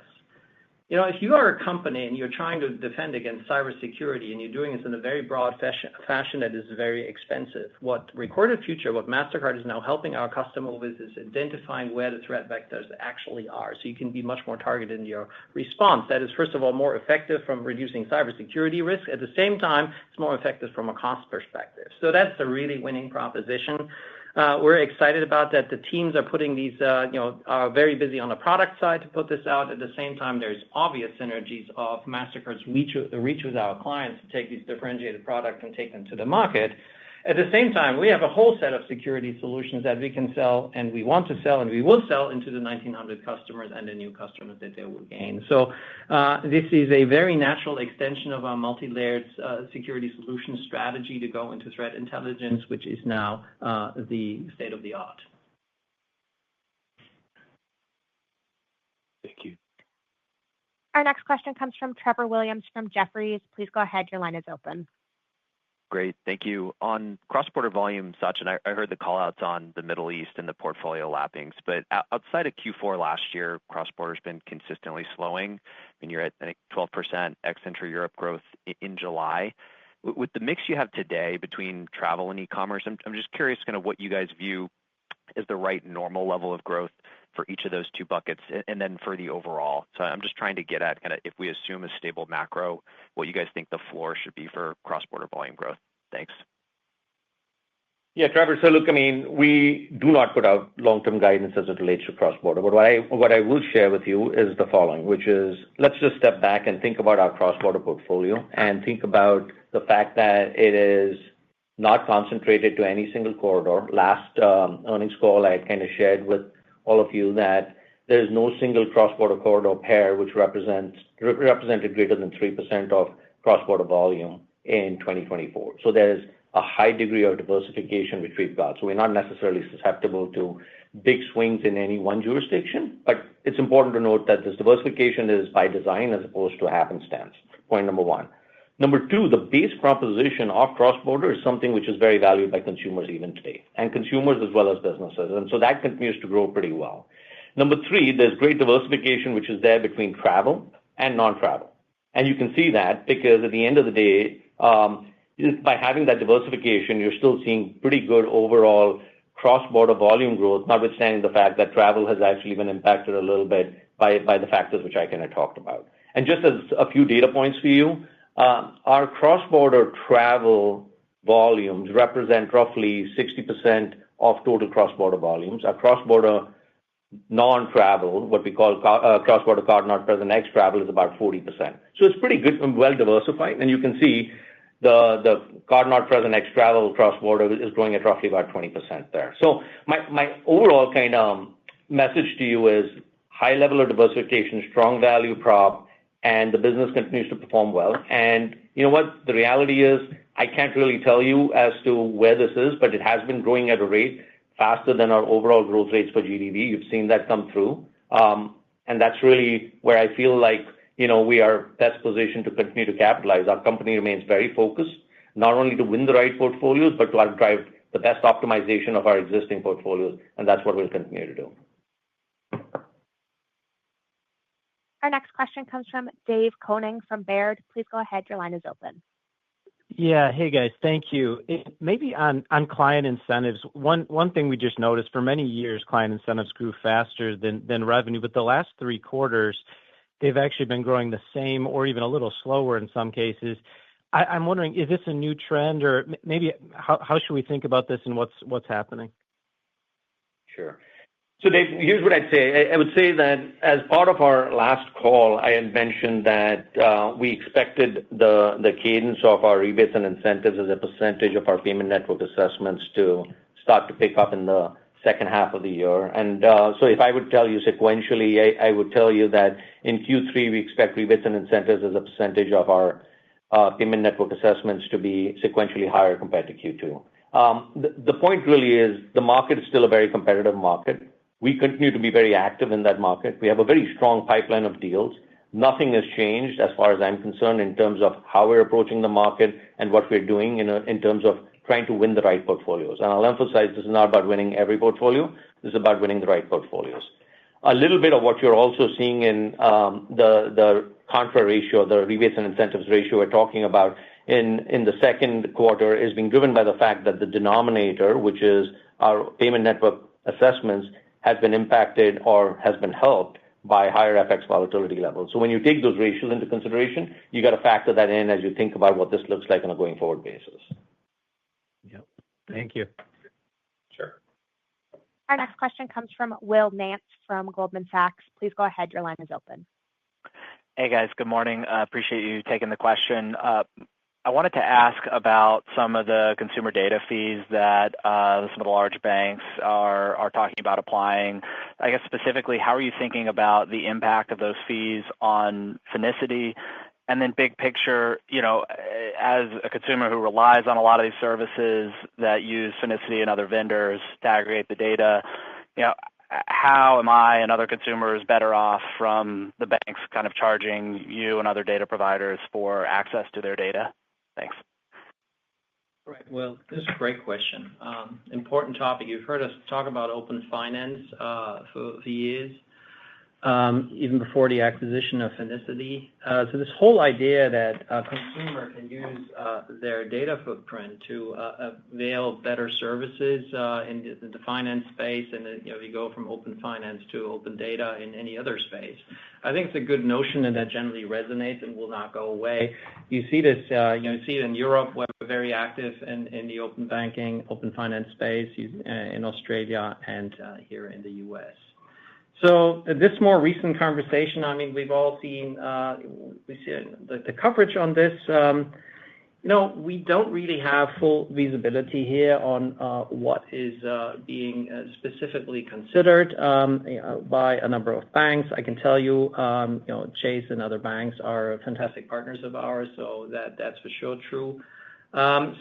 If you are a company and you're trying to defend against cybersecurity and you're doing this in a very broad fashion that is very expensive, what Recorded Future, what Mastercard is now helping our customer with is identifying where the threat vectors actually are. So you can be much more targeted in your response. That is, first of all, more effective from reducing cybersecurity risk. At the same time, it's more effective from a cost perspective. So that's a really winning proposition. We're excited about that. The teams are putting these, are very busy on the product side to put this out. At the same time, there's obvious synergies of Mastercard's reach with our clients to take these differentiated products and take them to the market. At the same time, we have a whole set of security solutions that we can sell, and we want to sell, and we will sell into the 1,900 customers and the new customers that they will gain. So this is a very natural extension of our multi-layered security solution strategy to go into threat intelligence, which is now the state of the art. Thank you. Our next question comes from Trevor Williams from Jefferies. Please go ahead. Your line is open. Great. Thank you. On cross-border volume, Sachin, I heard the call-outs on the Middle East and the portfolio lappings, but outside of Q4 last year, cross-border's been consistently slowing. I mean, you're at, I think, 12% ex-intra-Europe growth in July. With the mix you have today between travel and e-commerce, I'm just curious kind of what you guys view as the right normal level of growth for each of those two buckets and then for the overall. So I'm just trying to get at kind of if we assume a stable macro, what you guys think the floor should be for cross-border volume growth. Thanks. Yeah, Trevor. So look, I mean, we do not put out long-term guidance as it relates to cross-border. But what I will share with you is the following, which is let's just step back and think about our cross-border portfolio and think about the fact that it is not concentrated to any single corridor. Last earnings call, I kind of shared with all of you that there is no single cross-border corridor pair which represented greater than 3% of cross-border volume in 2024. So there's a high degree of diversification which we've got. So we're not necessarily susceptible to big swings in any one jurisdiction, but it's important to note that this diversification is by design as opposed to happenstance. Point number one. Number two, the base proposition of cross-border is something which is very valued by consumers even today, and consumers as well as businesses. And so that continues to grow pretty well. Number three, there's great diversification which is there between travel and non-travel. And you can see that because at the end of the day, by having that diversification, you're still seeing pretty good overall cross-border volume growth, notwithstanding the fact that travel has actually been impacted a little bit by the factors which I kind of talked about. And just as a few data points for you, our cross-border travel volumes represent roughly 60% of total cross-border volumes. Our cross-border non-travel, what we call cross-border card not present ex-travel, is about 40%. So it's pretty good and well diversified. And you can see the card not present ex-travel cross-border is growing at roughly about 20% there. So my overall kind of message to you is high level of diversification, strong value prop, and the business continues to perform well. And you know what? The reality is I can't really tell you as to where this is, but it has been growing at a rate faster than our overall growth rates for GDP. You've seen that come through. And that's really where I feel like, we are best positioned to continue to capitalize. Our company remains very focused, not only to win the right portfolios, but to drive the best optimization of our existing portfolios. And that's what we'll continue to do. Our next question comes from Dave Koning from Baird. Please go ahead. Your line is open. Yeah. Hey, guys. Thank you. Maybe on client incentives, one thing we just noticed for many years, client incentives grew faster than revenue, but the last 3 quarters, they've actually been growing the same or even a little slower in some cases. I'm wondering, is this a new trend or maybe how should we think about this and what's happening? Sure. So Dave, here's what I'd say. I would say that as part of our last call, I had mentioned that we expected the cadence of our rebates and incentives as a percentage of our payment network assessments to start to pick up in the second half of the year. And so if I would tell you sequentially, I would tell you that in Q3, we expect rebates and incentives as a percentage of our payment network assessments to be sequentially higher compared to Q2. The point really is the market is still a very competitive market. We continue to be very active in that market. We have a very strong pipeline of deals. Nothing has changed as far as I'm concerned in terms of how we're approaching the market and what we're doing in terms of trying to win the right portfolios. And I'll emphasize this is not about winning every portfolio. This is about winning the right portfolios. A little bit of what you're also seeing in the contra ratio, the rebates and incentives ratio we're talking about in the second quarter is being driven by the fact that the denominator, which is our payment network assessments, has been impacted or has been helped by higher FX volatility levels. So when you take those ratios into consideration, you got to factor that in as you think about what this looks like on a going forward basis. Yep. Thank you. Sure. Our next question comes from Will Nance from Goldman Sachs. Please go ahead. Your line is open. Hey, guys. Good morning. Appreciate you taking the question. I wanted to ask about some of the consumer data fees that some of the large banks are talking about applying. I guess specifically, how are you thinking about the impact of those fees on Finicity? And then big picture, as a consumer who relies on a lot of these services that use Finicity and other vendors to aggregate the data, how am I and other consumers better off from the banks kind of charging you and other data providers for access to their data? Thanks. Well, this is a great question. Important topic. You've heard us talk about open finance for years, even before the acquisition of Finicity. So this whole idea that a consumer can use their data footprint to avail better services in the finance space, and you go from open finance to open data in any other space. I think it's a good notion, and that generally resonates and will not go away. You see this, see it in Europe, where we're very active in the open banking, open finance space, in Australia, and here in the U.S. So this more recent conversation, I mean, we've all seen, we see the coverage on this. We don't really have full visibility here on what is being specifically considered by a number of banks. I can tell you, Chase and other banks are fantastic partners of ours, so that's for sure true.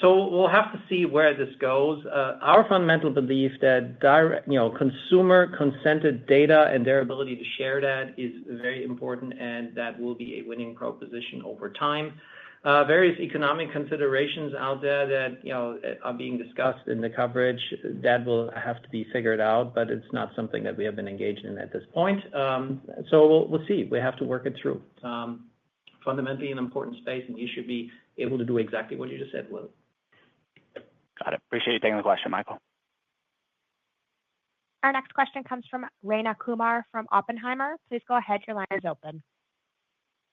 So we'll have to see where this goes. Our fundamental belief that consumer consented data and their ability to share that is very important, and that will be a winning proposition over time. Various economic considerations out there that are being discussed in the coverage, that will have to be figured out, but it's not something that we have been engaged in at this point. So we'll see. We have to work it through. Fundamentally an important space, and you should be able to do exactly what you just said, Will. Got it. Appreciate you taking the question, Michael. Our next question comes from Rayna Kumar from Oppenheimer. Please go ahead. Your line is open.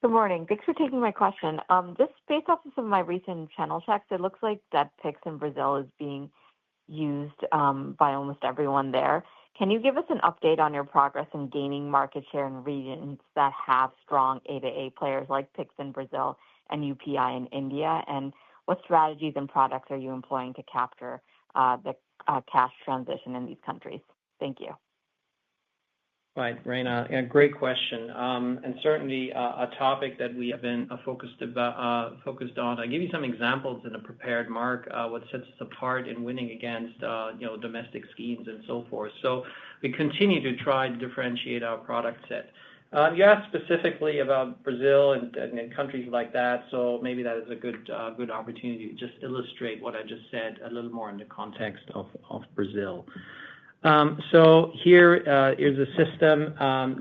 Good morning. Thanks for taking my question. Just based off of some of my recent channel checks, it looks like that Pix in Brazil is being used by almost everyone there. Can you give us an update on your progress in gaining market share in regions that have strong A2A players like Pix in Brazil and UPI in India? And what strategies and products are you employing to capture the cash transition in these countries? Thank you. Right, Rayna, great question, and certainly a topic that we have been focused on. I'll give you some examples in a prepared mark, what sets us apart in winning against domestic schemes and so forth. So we continue to try to differentiate our product set. You asked specifically about Brazil and countries like that, so maybe that is a good opportunity to just illustrate what I just said a little more in the context of Brazil. So here is a system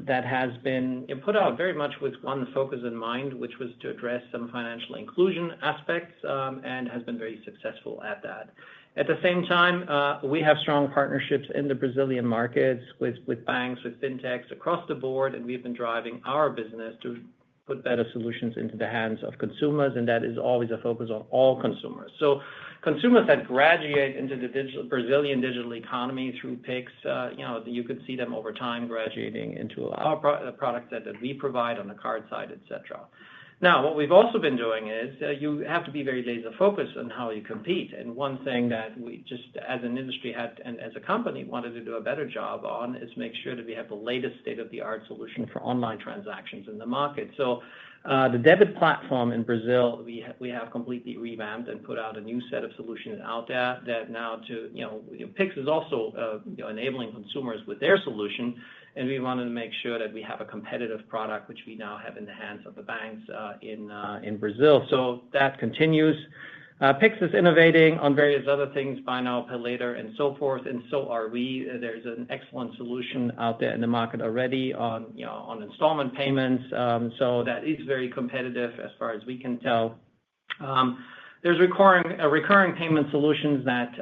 that has been put out very much with one focus in mind, which was to address some financial inclusion aspects, and has been very successful at that. At the same time, we have strong partnerships in the Brazilian markets with banks, with fintechs across the board, and we've been driving our business to put better solutions into the hands of consumers, and that is always a focus on all consumers. So consumers that graduate into the Brazilian digital economy through Pix, you could see them over time graduating into our product set that we provide on the card side, et cetera. Now, what we've also been doing is you have to be very laser focused on how you compete. And one thing that we just, as an industry had and as a company, wanted to do a better job on is make sure that we have the latest state-of-the-art solution for online transactions in the market. So the debit platform in Brazil, we have completely revamped and put out a new set of solutions out there that now Pix is also enabling consumers with their solution. And we wanted to make sure that we have a competitive product, which we now have in the hands of the banks in Brazil. So that continues. Pix is innovating on various other things, buy now, pay later, and so forth, and so are we. There's an excellent solution out there in the market already on installment payments. So that is very competitive as far as we can tell. There's recurring payment solutions that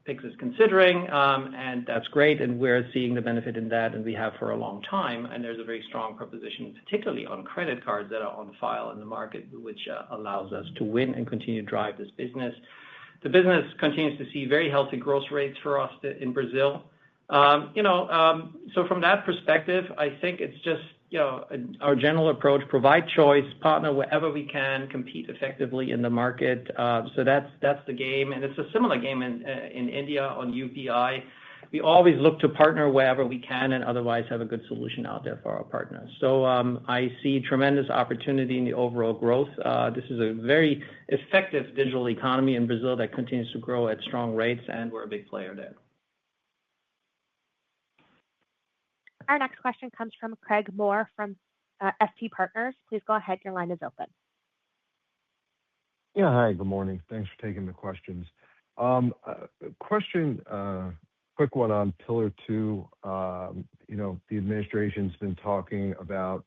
Pix is considering, and that's great, and we're seeing the benefit in that, and we have for a long time. And there's a very strong proposition, particularly on credit cards that are on file in the market, which allows us to win and continue to drive this business. The business continues to see very healthy growth rates for us in Brazil. So from that perspective, I think it's just our general approach: provide choice, partner wherever we can, compete effectively in the market. So that's the game, and it's a similar game in India on UPI. We always look to partner wherever we can, and otherwise have a good solution out there for our partners. So I see tremendous opportunity in the overall growth. This is a very effective digital economy in Brazil that continues to grow at strong rates, and we're a big player there. Our next question comes from Craig Moore from FT Partners. Please go ahead. Your line is open. Yeah, hi, good morning. Thanks for taking the questions. Question, quick one on Pillar Two. The administration's been talking about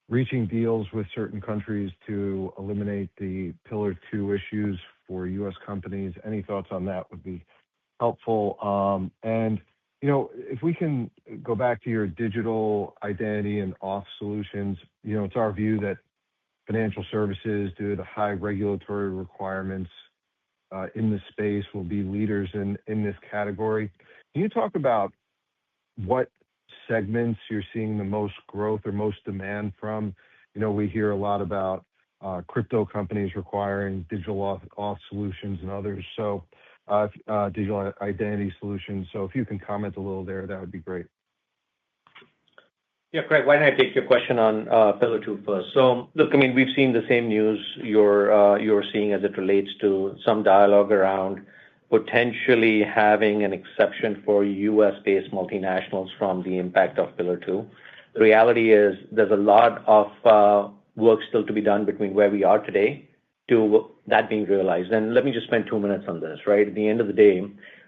reaching deals with certain countries to eliminate the Pillar Two issues for U.S. companies. Any thoughts on that would be helpful. If we can go back to your digital identity and auth solutions, it's our view that financial services, due to the high regulatory requirements in the space, will be leaders in this category. Can you talk about what segments you're seeing the most growth or most demand from? We hear a lot about crypto companies requiring digital auth solutions and others, so digital identity solutions. So if you can comment a little there, that would be great. Yeah, Craig, why don't I take your question on Pillar Two first? So, look, we've seen the same news you're seeing as it relates to some dialogue around potentially having an exception for U.S.-based multinationals from the impact of Pillar Two. The reality is there's a lot of work still to be done between where we are today to that being realized. And let me just spend 2 minutes on this, right? At the end of the day,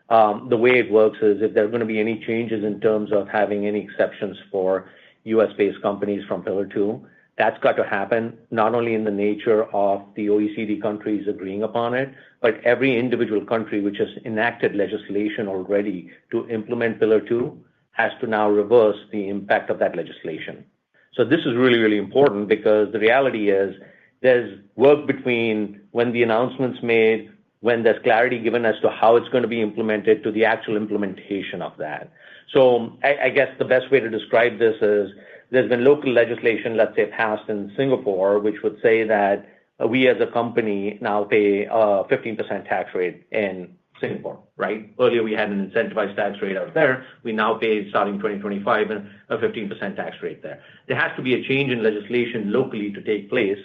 the way it works is if there are going to be any changes in terms of having any exceptions for U.S.-based companies from Pillar Two, that's got to happen not only in the nature of the OECD countries agreeing upon it, but every individual country which has enacted legislation already to implement Pillar Two has to now reverse the impact of that legislation. So this is really, really important because the reality is there's work between when the announcement's made, when there's clarity given as to how it's going to be implemented, to the actual implementation of that. So I guess the best way to describe this is there's been local legislation, let's say, passed in Singapore, which would say that we as a company now pay a 15% tax rate in Singapore, right? Earlier, we had an incentivized tax rate out there. We now pay, starting 2025, a 15% tax rate there. There has to be a change in legislation locally to take place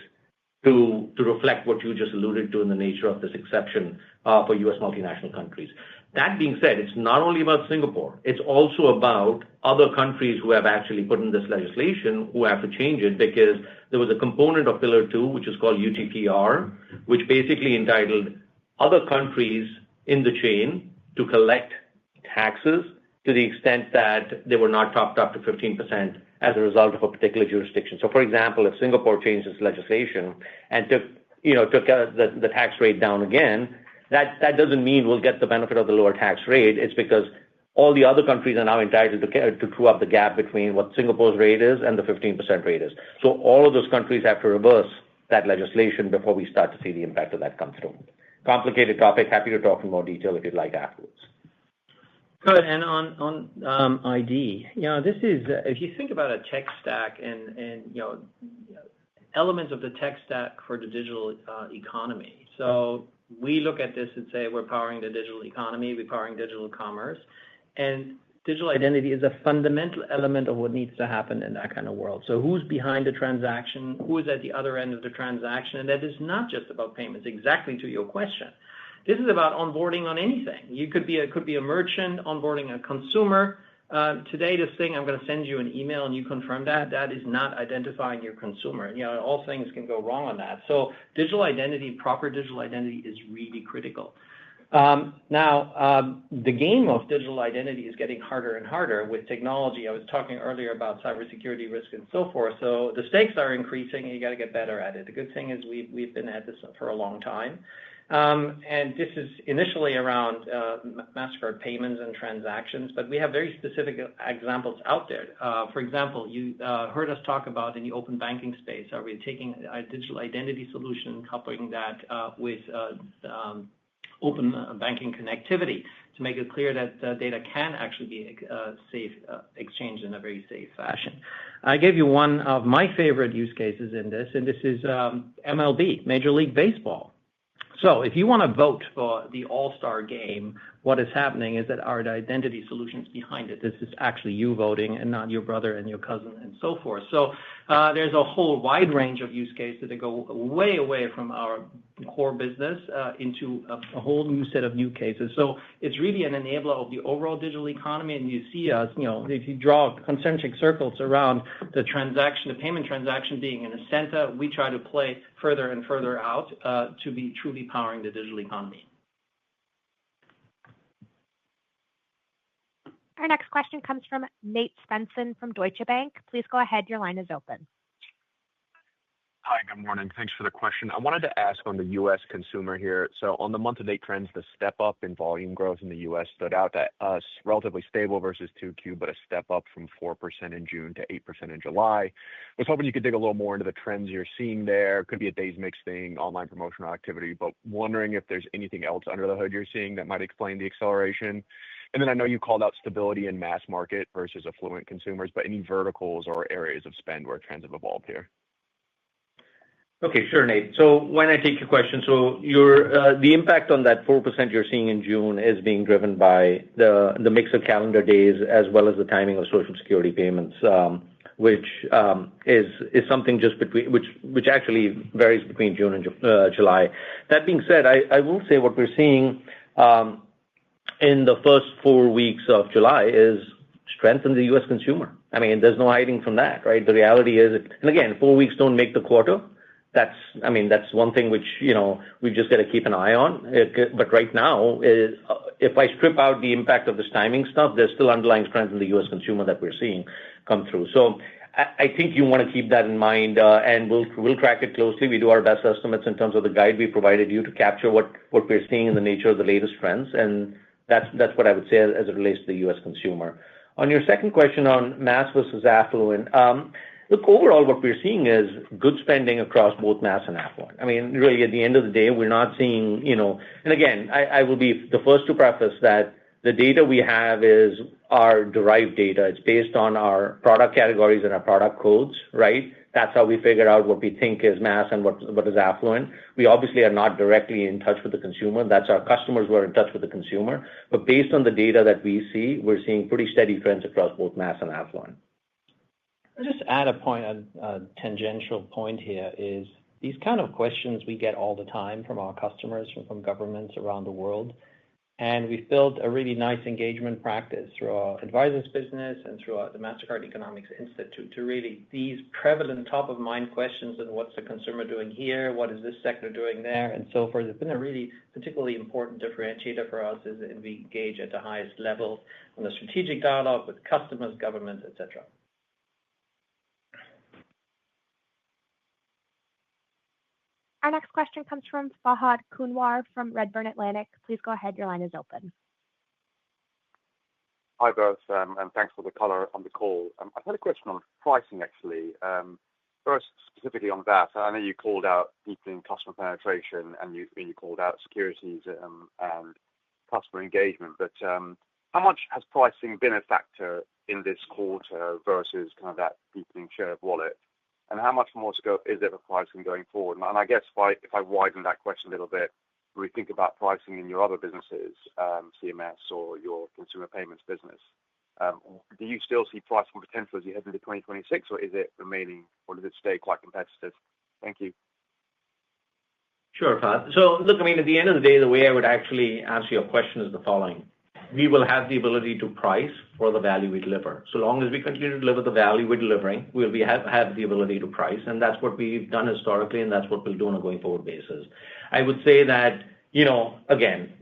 to reflect what you just alluded to in the nature of this exception for U.S. multinational countries. That being said, it's not only about Singapore. It's also about other countries who have actually put in this legislation who have to change it because there was a component of Pillar Two, which is called UTPR, which basically entitled other countries in the chain to collect taxes to the extent that they were not topped up to 15% as a result of a particular jurisdiction. So, for example, if Singapore changed its legislation and took the tax rate down again, that doesn't mean we'll get the benefit of the lower tax rate. It's because all the other countries are now entitled to true up the gap between what Singapore's rate is and the 15% rate is. So all of those countries have to reverse that legislation before we start to see the impact of that come through. Complicated topic. Happy to talk in more detail if you'd like afterwards. Good. And on ID, this is if you think about a tech stack and elements of the tech stack for the digital economy. So we look at this and say we're powering the digital economy, we're powering digital commerce, and digital identity is a fundamental element of what needs to happen in that kind of world. So who's behind the transaction? Who is at the other end of the transaction? And that is not just about payments, exactly to your question. This is about onboarding on anything. It could be a merchant onboarding a consumer. Today, this thing, I'm going to send you an email and you confirm that. That is not identifying your consumer. All things can go wrong on that. So digital identity, proper digital identity is really critical. Now, the game of digital identity is getting harder and harder with technology. I was talking earlier about cybersecurity risk and so forth. So the stakes are increasing and you got to get better at it. The good thing is we've been at this for a long time. And this is initially around Mastercard payments and transactions, but we have very specific examples out there. For example, you heard us talk about in the open banking space, are we taking a digital identity solution and coupling that with open banking connectivity to make it clear that data can actually be safe exchanged in a very safe fashion. I gave you one of my favorite use cases in this, and this is MLB, Major League Baseball. So if you want to vote for the All-Star game what is happening is that our identity solutions behind it. This is actually you voting and not your brother and your cousin and so forth. So there's a whole wide range of use cases that go way away from our core business into a whole new set of new cases. So it's really an enabler of the overall digital economy. And you see us, if you draw concentric circles around the payment transaction being in the center, we try to play further and further out to be truly powering the digital economy. Our next question comes from Nate Svensson from Deutsche Bank. Please go ahead. Your line is open. Hi, good morning. Thanks for the question. I wanted to ask on the U.S. consumer here. So on the month-to-date trends, the step up in volume growth in the U.S. stood out to us relatively stable versus 2Q, but a step up from 4% in June to 8% in July. I was hoping you could dig a little more into the trends you're seeing there. Could be a days mix thing, online promotional activity, but wondering if there's anything else under the hood you're seeing that might explain the acceleration. And then I know you called out stability in mass market versus affluent consumers, but any verticals or areas of spend where trends have evolved here? Okay, sure, Nate. So when I take your question, so the impact on that 4% you're seeing in June is being driven by the mix of calendar days as well as the timing of Social Security payments, which is something just between which actually varies between June and July. That being said, I will say what we're seeing in the first 4 weeks of July is strength in the U.S. consumer. I mean, there's no hiding from that, right? The reality is, and again, 4 weeks don't make the quarter. That's one thing which, we just got to keep an eye on. But right now, if I strip out the impact of this timing stuff, there's still underlying strength in the U.S. consumer that we're seeing come through. So I think you want to keep that in mind, and we'll track it closely. We do our best estimates in terms of the guide we provided you to capture what we're seeing in the nature of the latest trends. And that's what I would say as it relates to the U.S. consumer. On your second question on mass versus affluent, look, overall, what we're seeing is good spending across both mass and affluent. I mean, really, at the end of the day, we're not seeing, and again, I will be the first to preface that the data we have is our derived data. It's based on our product categories and our product codes, right? That's how we figure out what we think is mass and what is affluent. We obviously are not directly in touch with the consumer. That's our customers who are in touch with the consumer. But based on the data that we see, we're seeing pretty steady trends across both mass and affluent. I'll just add a tangential point here is these kind of questions we get all the time from our customers, from governments around the world. And we've built a really nice engagement practice through our advisors business and through the Mastercard Economics Institute to really these prevalent top of mind questions and what's the consumer doing here, what is this sector doing there, and so forth. It's been a really particularly important differentiator for us as we engage at the highest level on the strategic dialogue with customers, governments, etc. Our next question comes from Fahad Kunwar from Redburn Atlantic. Please go ahead. Your line is open. Hi, both, and thanks for the color on the call. I've had a question on pricing, actually. First, specifically on that, I know you called out deepening customer penetration and you called out securities and customer engagement. But how much has pricing been a factor in this quarter versus kind of that deepening share of wallet? And how much more scope is there for pricing going forward? And I guess if I widen that question a little bit, when we think about pricing in your other businesses, CMS or your consumer payments business, do you still see pricing potential as you head into 2026, or is it remaining, or does it stay quite competitive? Thank you. Sure, Fahad. So look, I mean, at the end of the day, the way I would actually answer your question is the following. We will have the ability to price for the value we deliver. So long as we continue to deliver the value we're delivering, we'll have the ability to price. And that's what we've done historically, and that's what we'll do on a going forward basis. I would say that, again,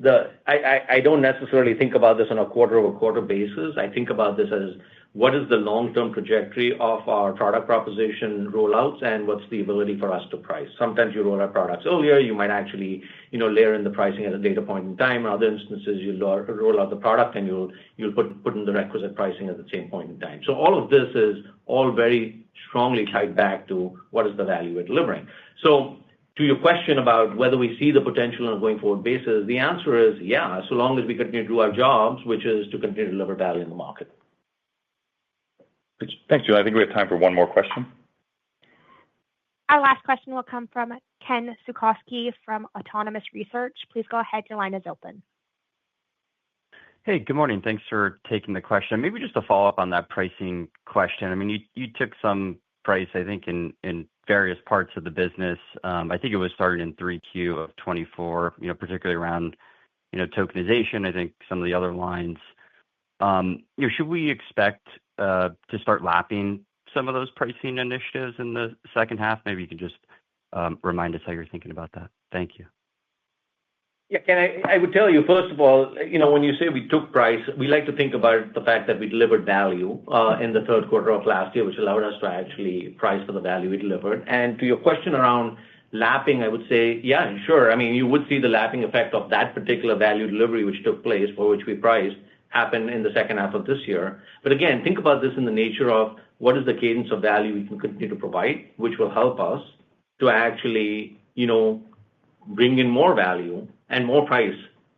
I don't necessarily think about this on a quarter-over-quarter basis. I think about this as what is the long-term trajectory of our product proposition rollouts and what's the ability for us to price. Sometimes you roll out products earlier. You might actually, layer in the pricing at a later point in time. In other instances, you'll roll out the product and you'll put in the requisite pricing at the same point in time. So all of this is all very strongly tied back to what is the value we're delivering. So to your question about whether we see the potential on a going forward basis, the answer is yeah, so long as we continue to do our jobs, which is to continue to deliver value in the market. Thanks, Julie. I think we have time for one more question. Our last question will come from Ken Suchoski from Autonomous Research. Please go ahead. Your line is open. Hey, good morning. Thanks for taking the question. Maybe just a follow-up on that pricing question. I mean, you took some price, I think, in various parts of the business. I think it was started in 3Q of 2024, particularly around tokenization. I think some of the other lines. Should we expect to start lapping some of those pricing initiatives in the second half? Maybe you can just remind us how you're thinking about that. Thank you. Yeah, I would tell you, first of all, when you say we took price, we like to think about the fact that we delivered value in the third quarter of last year, which allowed us to actually price for the value we delivered. And to your question around lapping, I would say, yeah, sure. I mean, you would see the lapping effect of that particular value delivery, which took place, for which we priced, happen in the second half of this year. But again, think about this in the nature of what is the cadence of value we can continue to provide, which will help us to actually, bring in more value and more price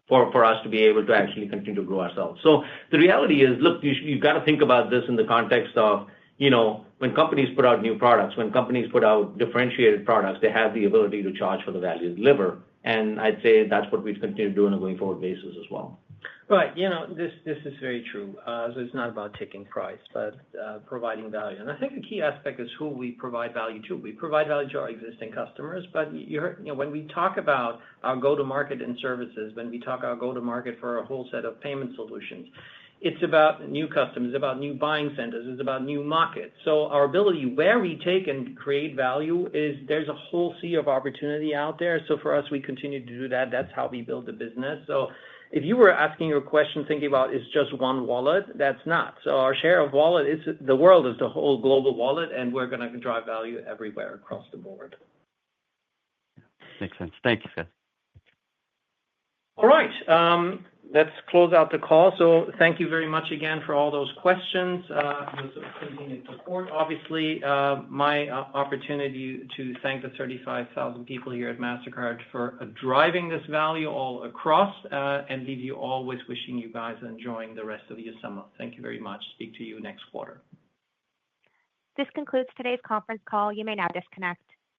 for us to be able to actually continue to grow ourselves. So the reality is, look, you've got to think about this in the context of, when companies put out new products, when companies put out differentiated products, they have the ability to charge for the value they deliver. And I'd say that's what we'd continue to do on a going forward basis as well. Right. This is very true. So it's not about taking price, but providing value. And I think the key aspect is who we provide value to. We provide value to our existing customers, but when we talk about our go-to-market in services, when we talk our go-to-market for a whole set of payment solutions, it's about new customers, it's about new buying centers, it's about new markets. So our ability, where we take and create value, is there's a whole sea of opportunity out there. So for us, we continue to do that. That's how we build the business. So if you were asking your question thinking about it's just one wallet, that's not. So our share of wallet is the world is the whole global wallet, and we're going to drive value everywhere across the board. Makes sense. Thank you, Scott. All right. Let's close out the call. So thank you very much again for all those questions. Your continued support. Obviously, my opportunity to thank the 35,000 people here at Mastercard for driving this value all across, and leave you all with wishing you guys enjoying the rest of your summer. Thank you very much. Speak to you next quarter. This concludes today's conference call. You may now disconnect.